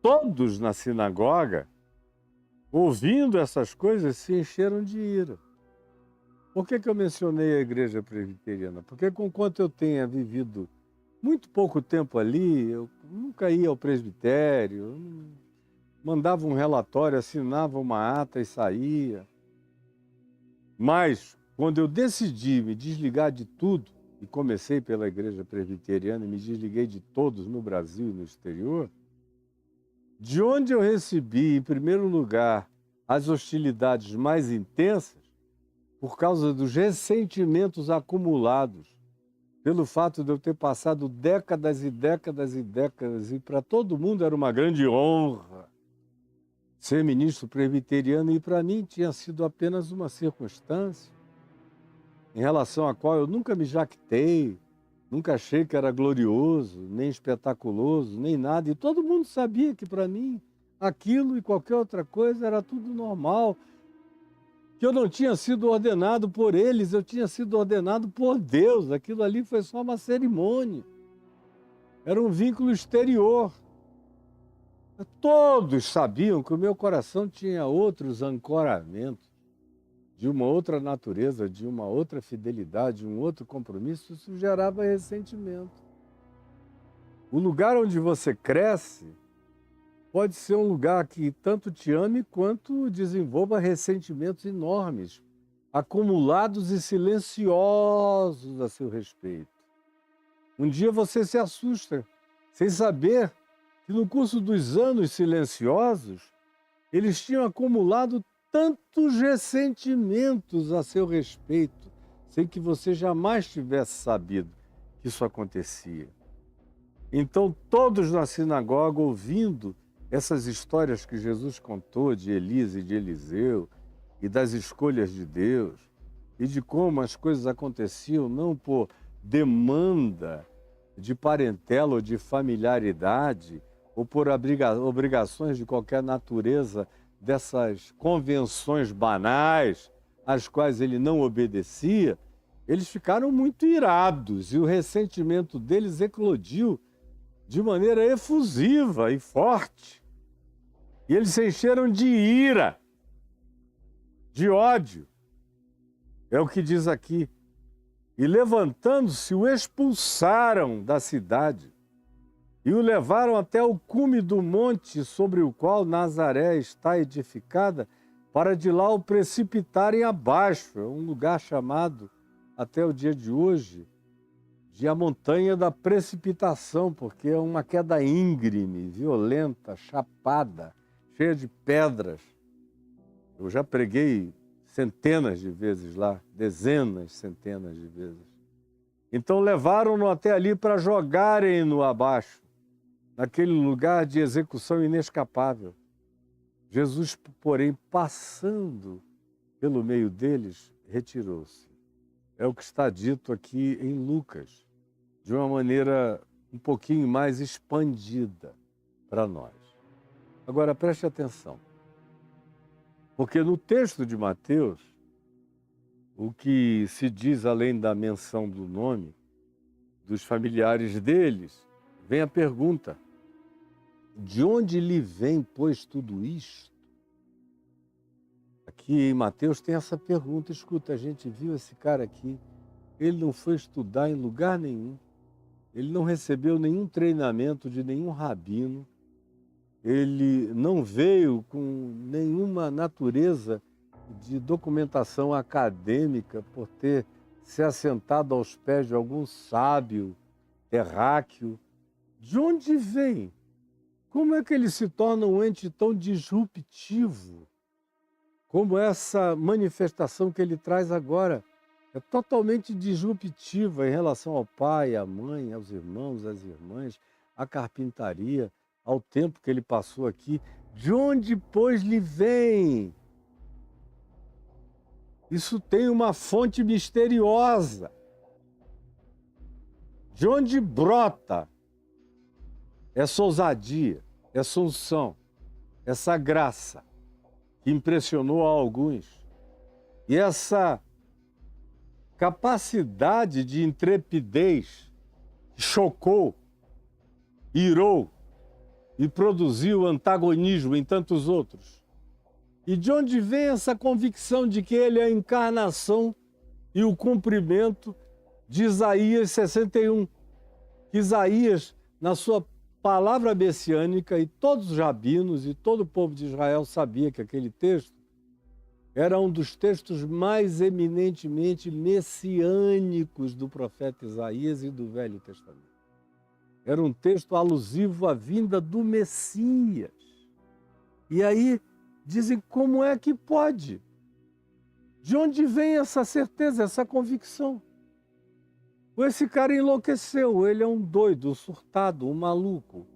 todos na sinagoga ouvindo essas coisas, se encheram de ira. Por que eu mencionei a igreja presbiteriana? Porque conquanto eu tenha vivido muito pouco tempo ali, eu nunca ia ao presbitério, eu mandava um relatório, assinava uma ata e saía. Mas, quando eu decidi me desligar de tudo, e comecei pela igreja presbiteriana e me desliguei de todos no Brasil e no exterior, de onde eu recebi, em primeiro lugar, as hostilidades mais intensas, por causa dos ressentimentos acumulados, pelo fato de eu ter passado décadas e décadas e décadas, e para todo mundo era uma grande honra ser ministro presbiteriano, e para mim tinha sido apenas uma circunstância, em relação à qual eu nunca me jactei, nunca achei que era glorioso, nem espetaculoso, nem nada, e todo mundo sabia que para mim aquilo e qualquer outra coisa era tudo normal, que eu não tinha sido ordenado por eles, eu tinha sido ordenado por Deus. Aquilo ali foi só uma cerimônia. Era um vínculo exterior. Todos sabiam que o meu coração tinha outros ancoramentos, de uma outra natureza, de uma outra fidelidade, um outro compromisso. Isso gerava ressentimento. O lugar onde você cresce pode ser um lugar que tanto te ame quanto desenvolva ressentimentos enormes, acumulados e silenciosos a seu respeito. Um dia você se assusta, sem saber que no curso dos anos silenciosos, eles tinham acumulado tantos ressentimentos a seu respeito, sem que você jamais tivesse sabido que isso acontecia. Então, todos na sinagoga, ouvindo essas histórias que Jesus contou de Elias e de Eliseu, e das escolhas de Deus, e de como as coisas aconteciam não por demanda de parentela ou de familiaridade, ou por obrigações de qualquer natureza, dessas convenções banais, às quais ele não obedecia, eles ficaram muito irados, e o ressentimento deles eclodiu de maneira efusiva e forte. E eles se encheram de ira, de ódio. É o que diz aqui. E levantando-se, o expulsaram da cidade e o levaram até o cume do monte sobre o qual Nazaré está edificada, para de lá o precipitarem abaixo. É um lugar chamado, até o dia de hoje, de a montanha da precipitação, porque é uma queda íngreme, violenta, chapada, cheia de pedras. Eu já preguei centenas de vezes lá, dezenas, centenas de vezes. Então levaram-no até ali para jogarem-no abaixo, naquele lugar de execução inescapável. Jesus, porém, passando pelo meio deles, retirou-se. É o que está dito aqui em Lucas, de uma maneira um pouquinho mais expandida para nós. Agora, preste atenção, porque no texto de Mateus, o que se diz além da menção do nome dos familiares deles, vem a pergunta: de onde lhe vem, pois, tudo isto? Aqui em Mateus tem essa pergunta. Escuta, a gente viu esse cara aqui, ele não foi estudar em lugar nenhum, ele não recebeu nenhum treinamento de nenhum rabino, ele não veio com nenhuma natureza de documentação acadêmica por ter se assentado aos pés de algum sábio terráqueo. De onde vem? Como é que ele se torna um ente tão disruptivo como essa manifestação que ele traz agora? É totalmente disruptiva em relação ao pai, à mãe, aos irmãos, às irmãs, à carpintaria, ao tempo que ele passou aqui. De onde, pois, lhe vem? Isso tem uma fonte misteriosa. De onde brota essa ousadia, essa unção, essa graça que impressionou a alguns, e essa capacidade de intrepidez que chocou, irou e produziu antagonismo em tantos outros? E de onde vem essa convicção de que ele é a encarnação e o cumprimento de Isaías 61? Isaías, na sua palavra messiânica, e todos os rabinos e todo o povo de Israel sabia que aquele texto era um dos textos mais eminentemente messiânicos do profeta Isaías e do Velho Testamento. Era um texto alusivo à vinda do Messias. E aí dizem, como é que pode? De onde vem essa certeza, essa convicção? Ou esse cara enlouqueceu, ou ele é um doido, um surtado, um maluco,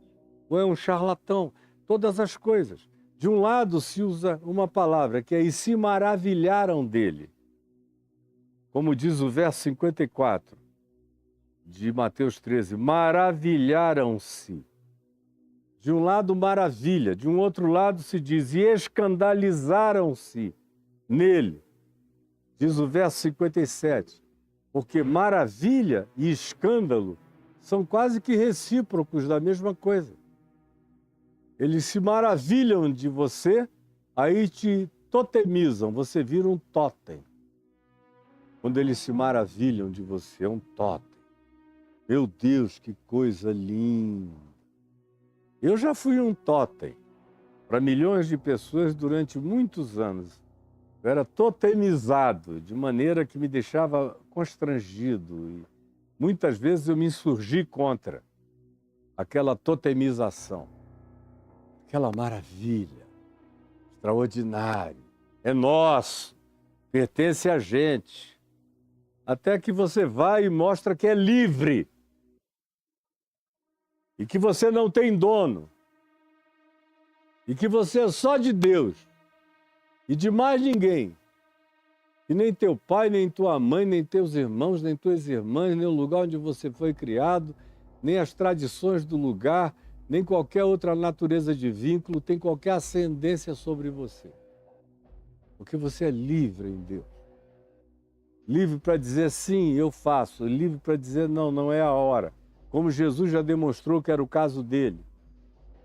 ou é um charlatão, todas as coisas. De um lado se usa uma palavra que é e se maravilharam dele. Como diz o verso 54 de Mateus 13, maravilharam-se. De um lado, maravilha, de um outro lado se diz e escandalizaram-se nele. Diz o verso 57, porque maravilha e escândalo são quase que recíprocos da mesma coisa. Eles se maravilham de você, aí te totemizam, você vira um totem. Quando eles se maravilham de você, é um totem. Meu Deus, que coisa linda! Eu já fui um totem para milhões de pessoas durante muitos anos. Eu era totemizado, de maneira que me deixava constrangido. E muitas vezes eu me insurgi contra aquela totemização. Aquela maravilha, extraordinário, é nosso, pertence a gente. Até que você vai e mostra que é livre. E que você não tem dono. E que você é só de Deus. E de mais ninguém. E nem teu pai, nem tua mãe, nem teus irmãos, nem tuas irmãs, nem o lugar onde você foi criado, nem as tradições do lugar, nem qualquer outra natureza de vínculo tem qualquer ascendência sobre você. Porque você é livre em Deus. Livre para dizer sim, eu faço. Livre para dizer não, não é a hora. Como Jesus já demonstrou que era o caso dele.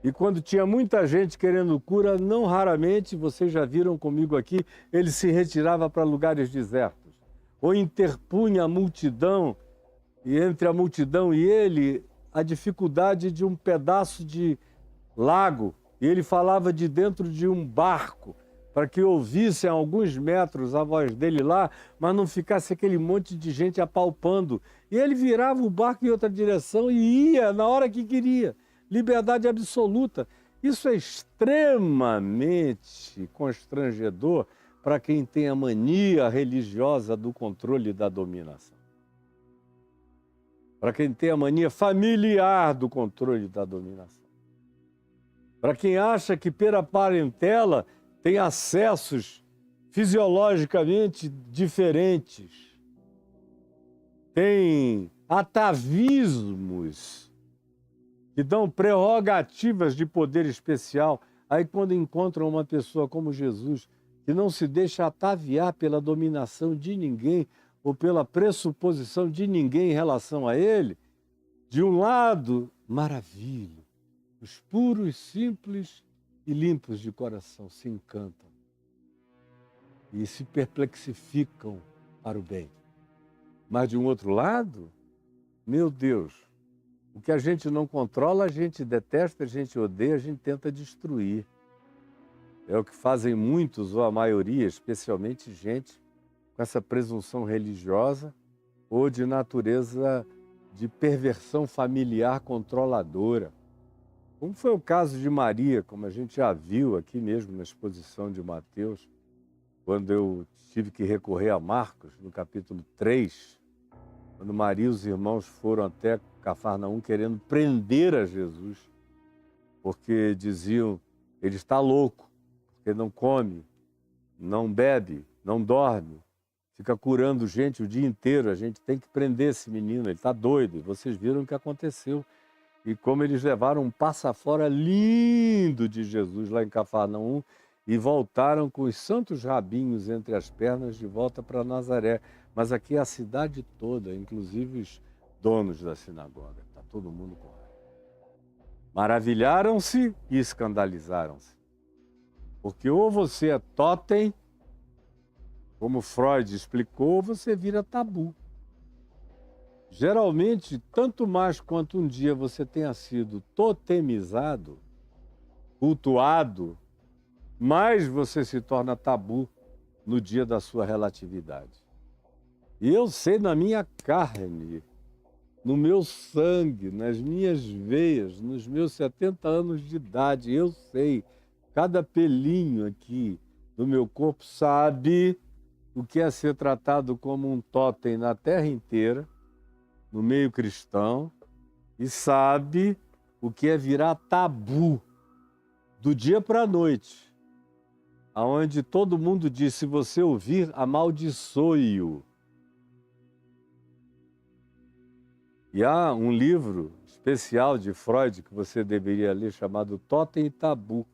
E quando tinha muita gente querendo cura, não raramente, vocês já viram comigo aqui, ele se retirava para lugares desertos. Ou interpunha a multidão, e entre a multidão e ele, a dificuldade de um pedaço de lago. E ele falava de dentro de um barco, para que ouvissem a alguns metros a voz dele lá, mas não ficasse aquele monte de gente apalpando. E ele virava o barco em outra direção e ia na hora que queria. Liberdade absoluta. Isso é extremamente constrangedor para quem tem a mania religiosa do controle e da dominação. Para quem tem a mania familiar do controle e da dominação. Para quem acha que pela parentela tem acessos fisiologicamente diferentes. Tem atavismos que dão prerrogativas de poder especial. Aí quando encontram uma pessoa como Jesus, que não se deixa ataviar pela dominação de ninguém ou pela pressuposição de ninguém em relação a ele, de um lado, maravilha, os puros, simples e limpos de coração se encantam e se perplexificam para o bem. Mas de um outro lado, meu Deus, o que a gente não controla, a gente detesta, a gente odeia, a gente tenta destruir. É o que fazem muitos, ou a maioria, especialmente gente com essa presunção religiosa ou de natureza de perversão familiar controladora. Como foi o caso de Maria, como a gente já viu aqui mesmo na exposição de Mateus, quando eu tive que recorrer a Marcos, no capítulo 3, quando Maria e os irmãos foram até Cafarnaum querendo prender a Jesus, porque diziam, ele está louco, porque não come, não bebe, não dorme, fica curando gente o dia inteiro, a gente tem que prender esse menino, ele está doido. E vocês viram o que aconteceu. E como eles levaram um passa-fora lindo de Jesus lá em Cafarnaum e voltaram com os santos rabinhos entre as pernas de volta para Nazaré. Mas aqui é a cidade toda, inclusive os donos da sinagoga. Está todo mundo com raiva. Maravilharam-se e escandalizaram-se. Porque ou você é totem, como Freud explicou, ou você vira tabu. Geralmente, tanto mais quanto um dia você tenha sido totemizado, cultuado, mais você se torna tabu no dia da sua relatividade. E eu sei na minha carne, no meu sangue, nas minhas veias, nos meus 70 anos de idade, eu sei, cada pelinho aqui do meu corpo sabe o que é ser tratado como um totem na terra inteira, no meio cristão, e sabe o que é virar tabu do dia para a noite, aonde todo mundo diz, se você ouvir, amaldiçoe-o. E há um livro especial de Freud que você deveria ler, chamado Totem e Tabu,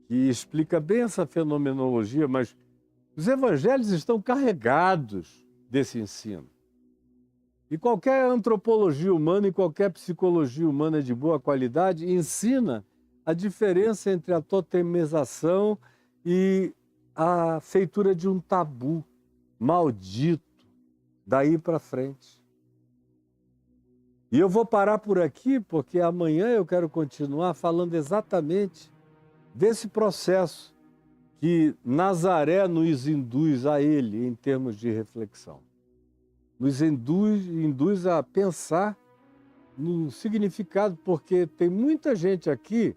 que explica bem essa fenomenologia, mas os evangelhos estão carregados desse ensino. E qualquer antropologia humana e qualquer psicologia humana de boa qualidade ensina a diferença entre a totemização e a feitura de um tabu maldito daí para frente. E eu vou parar por aqui porque amanhã eu quero continuar falando exatamente desse processo que Nazaré nos induz a ele em termos de reflexão. Nos induz a pensar no significado, porque tem muita gente aqui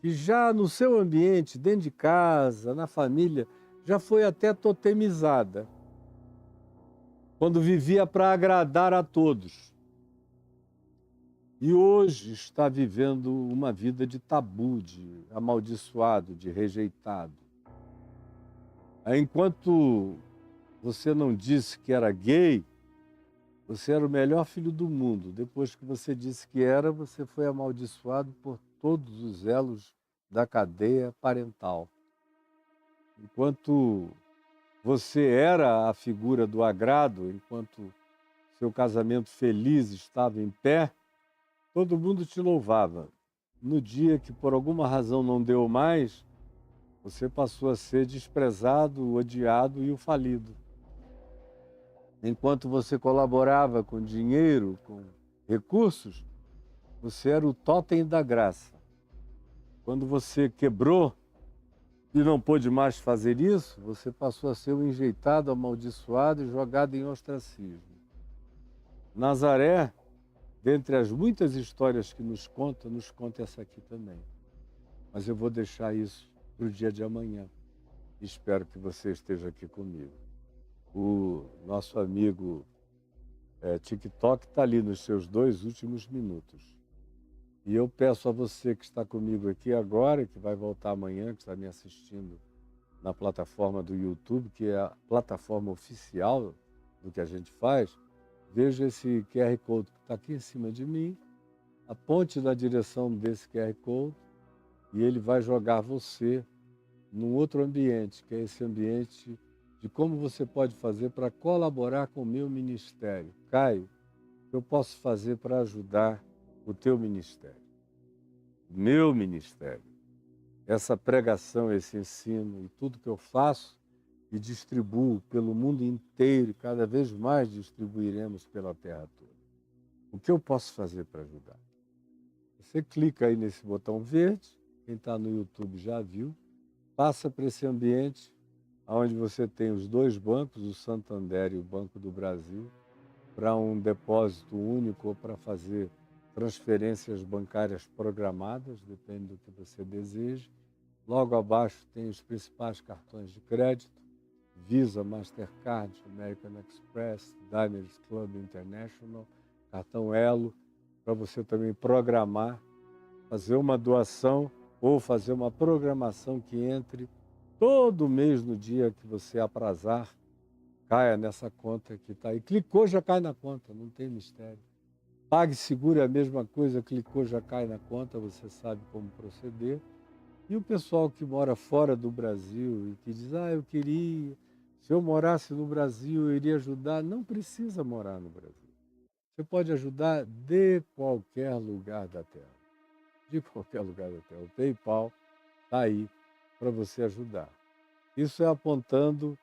que já no seu ambiente, dentro de casa, na família, já foi até totemizada, quando vivia para agradar a todos. E hoje está vivendo uma vida de tabu, de amaldiçoado, de rejeitado. Enquanto você não disse que era gay, você era o melhor filho do mundo. Depois que você disse que era, você foi amaldiçoado por todos os elos da cadeia parental. Enquanto você era a figura do agrado, enquanto seu casamento feliz estava em pé, todo mundo te louvava. No dia que por alguma razão não deu mais, você passou a ser desprezado, o odiado e o falido. Enquanto você colaborava com dinheiro, com recursos, você era o totem da graça. Quando você quebrou e não pôde mais fazer isso, você passou a ser o enjeitado, amaldiçoado e jogado em ostracismo. Nazaré, dentre as muitas histórias que nos conta essa aqui também. Mas eu vou deixar isso para o dia de amanhã. Espero que você esteja aqui comigo. O nosso amigo TikTok está ali nos seus 2 últimos minutos. E eu peço a você que está comigo aqui agora, que vai voltar amanhã, que está me assistindo na plataforma do YouTube, que é a plataforma oficial do que a gente faz, veja esse QR Code que está aqui em cima de mim, aponte na direção desse QR Code e ele vai jogar você num outro ambiente, que é esse ambiente de como você pode fazer para colaborar com o meu ministério. Caio, o que eu posso fazer para ajudar o teu ministério? Meu ministério. Essa pregação, esse ensino e tudo que eu faço e distribuo pelo mundo inteiro, e cada vez mais distribuiremos pela terra toda. O que eu posso fazer para ajudar? Você clica aí nesse botão verde, quem está no YouTube já viu, passa para esse ambiente onde você tem os 2 bancos, o Santander e o Banco do Brasil, para um depósito único ou para fazer transferências bancárias programadas, depende do que você deseja. Logo abaixo tem os principais cartões de crédito, Visa, Mastercard, American Express, Diners Club International, cartão Elo, para você também programar, fazer uma doação ou fazer uma programação que entre todo mês no dia que você aprazar, caia nessa conta que está aí. Clicou, já cai na conta, não tem mistério. PagSeguro é a mesma coisa, clicou, já cai na conta, você sabe como proceder. E o pessoal que mora fora do Brasil e que diz, eu queria, se eu morasse no Brasil, eu iria ajudar. Não precisa morar no Brasil. Você pode ajudar de qualquer lugar da Terra. De qualquer lugar da Terra. O PayPal está aí para você ajudar. Isso é apontando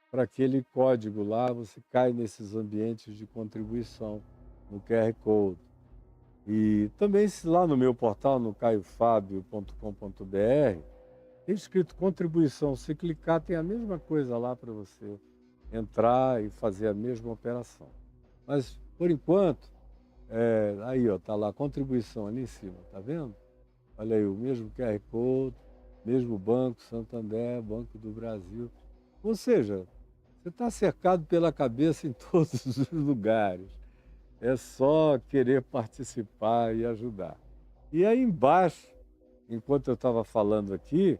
para aquele código lá, você cai nesses ambientes de contribuição, no QR Code. E também se lá no meu portal, no caiofabio.com.br, tem escrito contribuição. Se clicar, tem a mesma coisa lá para você entrar e fazer a mesma operação. Mas, por enquanto, aí ó, tá lá, contribuição ali em cima, tá vendo? Olha aí, o mesmo QR Code, mesmo Banco Santander, Banco do Brasil. Ou seja, você está cercado pela cabeça em todos os lugares. É só querer participar e ajudar. E aí embaixo, enquanto eu estava falando aqui,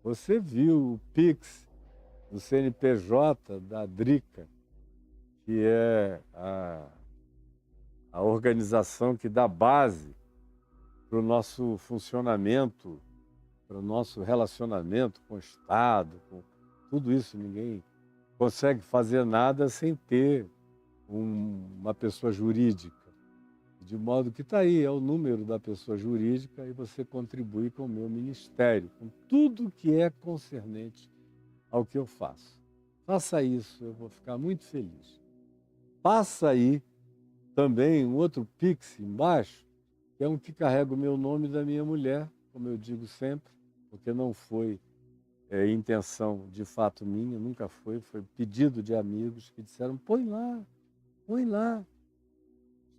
você viu o Pix do CNPJ da Drica, que é a organização que dá base para o nosso funcionamento, para o nosso relacionamento com o Estado, com tudo isso. Ninguém consegue fazer nada sem ter uma pessoa jurídica. De modo que está aí, é o número da pessoa jurídica e você contribui com o meu ministério, com tudo que é concernente ao que eu faço. Faça isso, eu vou ficar muito feliz. Passa aí também um outro Pix embaixo, que é um que carrega o meu nome da minha mulher, como eu digo sempre, porque não foi intenção de fato minha, nunca foi pedido de amigos que disseram, põe lá,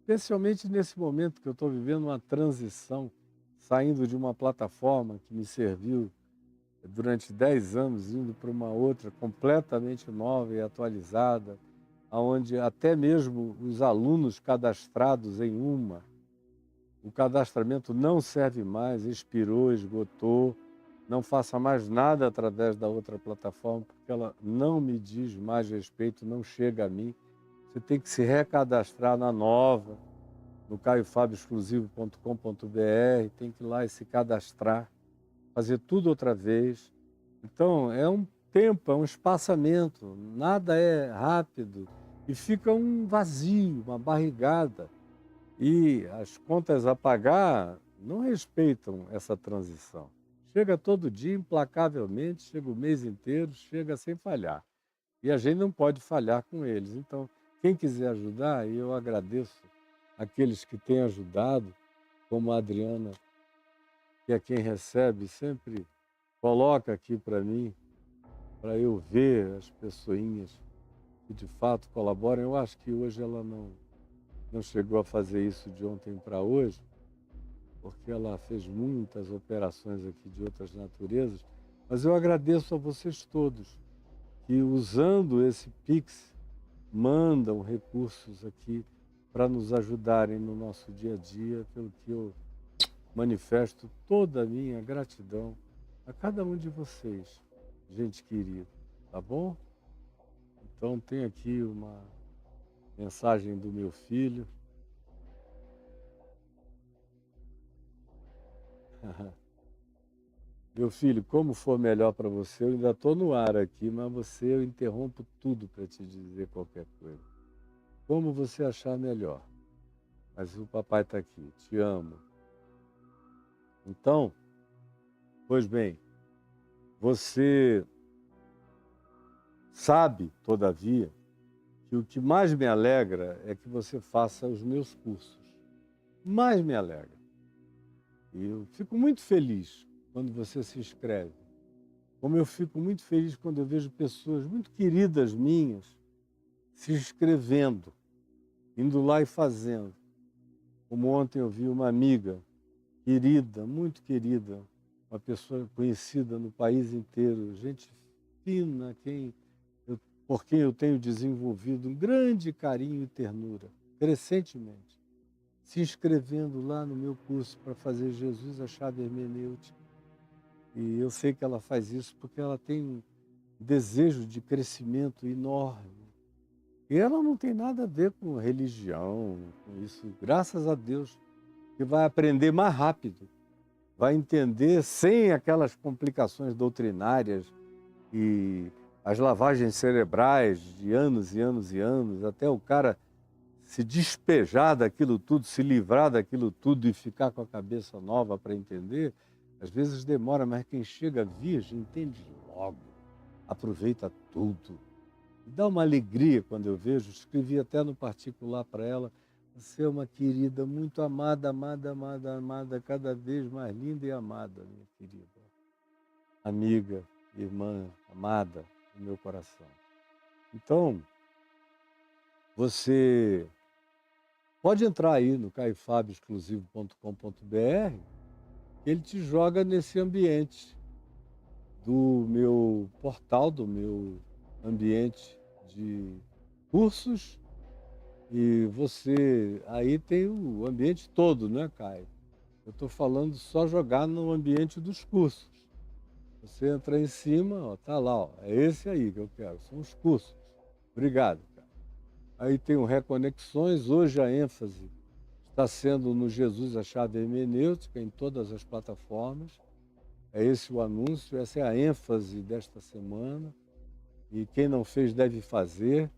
especialmente nesse momento que eu estou vivendo uma transição, saindo de uma plataforma que me serviu durante 10 anos, indo para uma outra completamente nova e atualizada, onde até mesmo os alunos cadastrados em uma, o cadastramento não serve mais, expirou, esgotou, não faça mais nada através da outra plataforma, porque ela não me diz mais respeito, não chega a mim. Você tem que se recadastrar na nova, no caiofabioexclusivo.com.br, tem que ir lá e se cadastrar, fazer tudo outra vez. Então, é um tempo, é um espaçamento, nada é rápido e fica um vazio, uma barrigada. E as contas a pagar não respeitam essa transição. Chega todo dia, implacavelmente, chega o mês inteiro, chega sem falhar. E a gente não pode falhar com eles. Então, quem quiser ajudar, e eu agradeço aqueles que têm ajudado, como a Adriana, que é quem recebe, sempre coloca aqui para mim, para eu ver as pessoinhas que de fato colaboram. Eu acho que hoje ela não chegou a fazer isso de ontem para hoje, porque ela fez muitas operações aqui de outras naturezas, mas eu agradeço a vocês todos que, usando esse Pix, mandam recursos aqui para nos ajudarem no nosso dia a dia, pelo que eu manifesto toda a minha gratidão a cada um de vocês, gente querida, tá bom? Então tem aqui uma mensagem do meu filho. Meu filho, como for melhor para você, eu ainda estou no ar aqui, mas eu interrompo tudo para te dizer qualquer coisa. Como você achar melhor. Mas o papai está aqui, te amo. Então, pois bem, você sabe, todavia, que o que mais me alegra é que você faça os meus cursos. Mais me alegra. E eu fico muito feliz quando você se inscreve. Como eu fico muito feliz quando eu vejo pessoas muito queridas minhas se inscrevendo, indo lá e fazendo. Como ontem eu vi uma amiga querida, muito querida, uma pessoa conhecida no país inteiro, gente fina, por quem eu tenho desenvolvido um grande carinho e ternura, crescentemente, se inscrevendo lá no meu curso para fazer Jesus a chave hermenêutica. E eu sei que ela faz isso porque ela tem um desejo de crescimento enorme. E ela não tem nada a ver com religião, com isso, graças a Deus, que vai aprender mais rápido, vai entender sem aquelas complicações doutrinárias e as lavagens cerebrais de anos e anos e anos, até o cara se despejar daquilo tudo, se livrar daquilo tudo e ficar com a cabeça nova para entender. Às vezes demora, mas quem chega virgem entende logo, aproveita tudo. Me dá uma alegria quando eu vejo, escrevi até no particular para ela, você é uma querida muito amada, amada, amada, amada, cada vez mais linda e amada, minha querida. Amiga, irmã, amada do meu coração. Então, você pode entrar aí no caifabexclusivo.com.br, ele te joga nesse ambiente do meu portal, do meu ambiente de cursos, e você aí tem o ambiente todo, né, Caio? Eu estou falando só jogar no ambiente dos cursos. Você entra em cima, ó, tá lá, ó, é esse aí que eu quero, são os cursos. Obrigado, cara. Aí tem o Reconexões, hoje a ênfase está sendo no Jesus, a chave hermenêutica, em todas as plataformas. É esse o anúncio, essa é a ênfase desta semana. E quem não fez deve fazer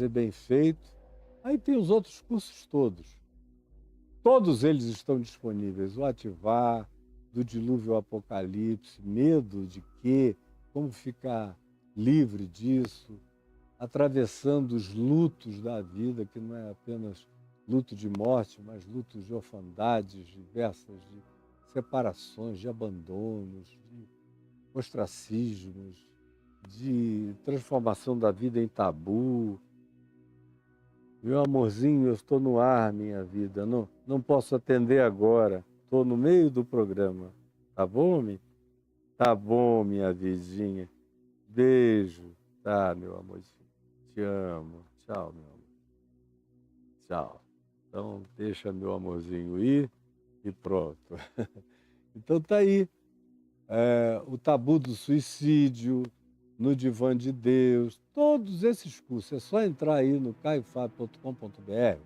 bem feito. Aí tem os outros cursos todos. Todos eles estão disponíveis. O Ativar, do Dilúvio ao Apocalipse, medo de quê? Como ficar livre disso? Atravessando os lutos da vida, que não é apenas luto de morte, mas lutos de orfandades diversas, de separações, de abandonos, de ostracismos, de transformação da vida em tabu. Meu amorzinho, eu estou no ar, minha vida. Não posso atender agora. Estou no meio do programa. Tá bom, Tá bom, minha vidinha. Beijo. Tá, meu amorzinho. Te amo. Tchau, meu amor. Tchau. Então, deixa meu amorzinho ir e pronto. Então tá aí. O tabu do suicídio, no divã de Deus, todos esses cursos. É só entrar aí no caifab.com.br,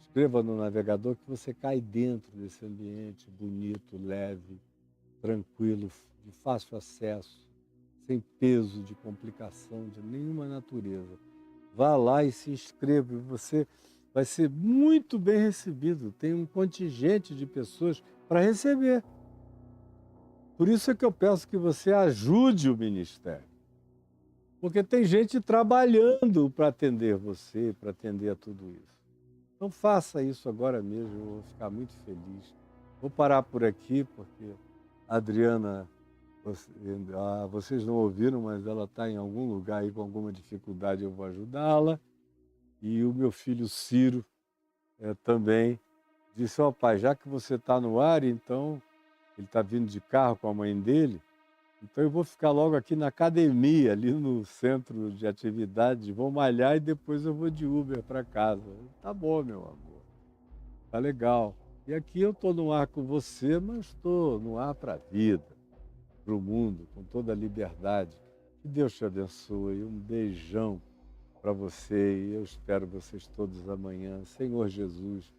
escreva no navegador que você cai dentro desse ambiente bonito, leve, tranquilo, de fácil acesso, sem peso de complicação de nenhuma natureza. Vá lá e se inscreva, você vai ser muito bem recebido. Tem um contingente de pessoas para receber. Por isso é que eu peço que você ajude o ministério. Porque tem gente trabalhando para atender você, para atender a tudo isso. Então faça isso agora mesmo, eu vou ficar muito feliz. Vou parar por aqui, porque a Adriana, vocês não ouviram, mas ela está em algum lugar aí com alguma dificuldade, eu vou ajudá-la. E o meu filho Ciro também disse, ó pai, já que você está no ar, então ele está vindo de carro com a mãe dele, então eu vou ficar logo aqui na academia, ali no centro de atividade, vou malhar e depois eu vou de Uber para casa. Tá bom, meu amor, tá legal. E aqui eu estou no ar com você, mas estou no ar para a vida, para o mundo, com toda a liberdade. Que Deus te abençoe, um beijão para você e eu espero vocês todos amanhã. Senhor Jesus,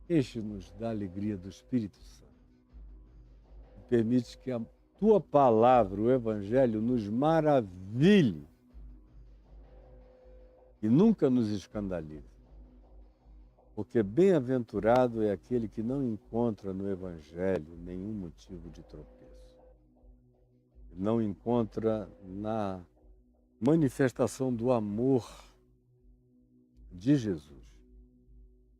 enche-nos da alegria do Espírito Santo. Permite que a tua palavra, o Evangelho, nos maravilhe e nunca nos escandalize. Porque bem-aventurado é aquele que não encontra no Evangelho nenhum motivo de tropeço. Não encontra na manifestação do amor de Jesus,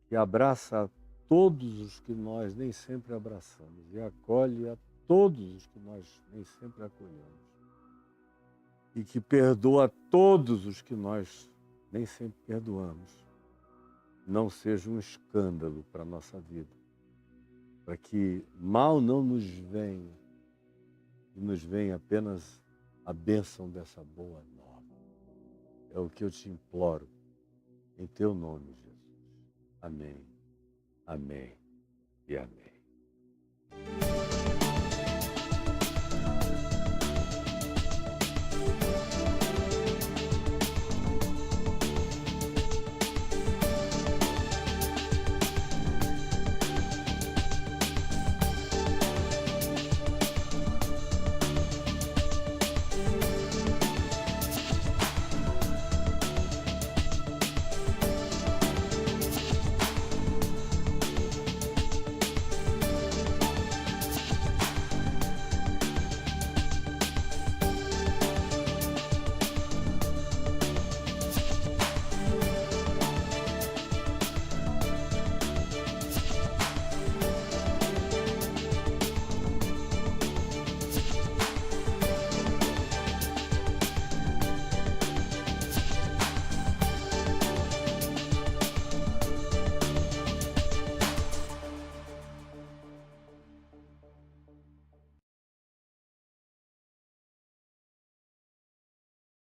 que abraça a todos os que nós nem sempre abraçamos e acolhe a todos os que nós nem sempre acolhemos. E que perdoa todos os que nós nem sempre perdoamos. Não seja um escândalo para a nossa vida. Para que mal não nos venha, e nos venha apenas a bênção dessa boa nova. É o que eu te imploro, em teu nome, Jesus. Amém, amém e amém.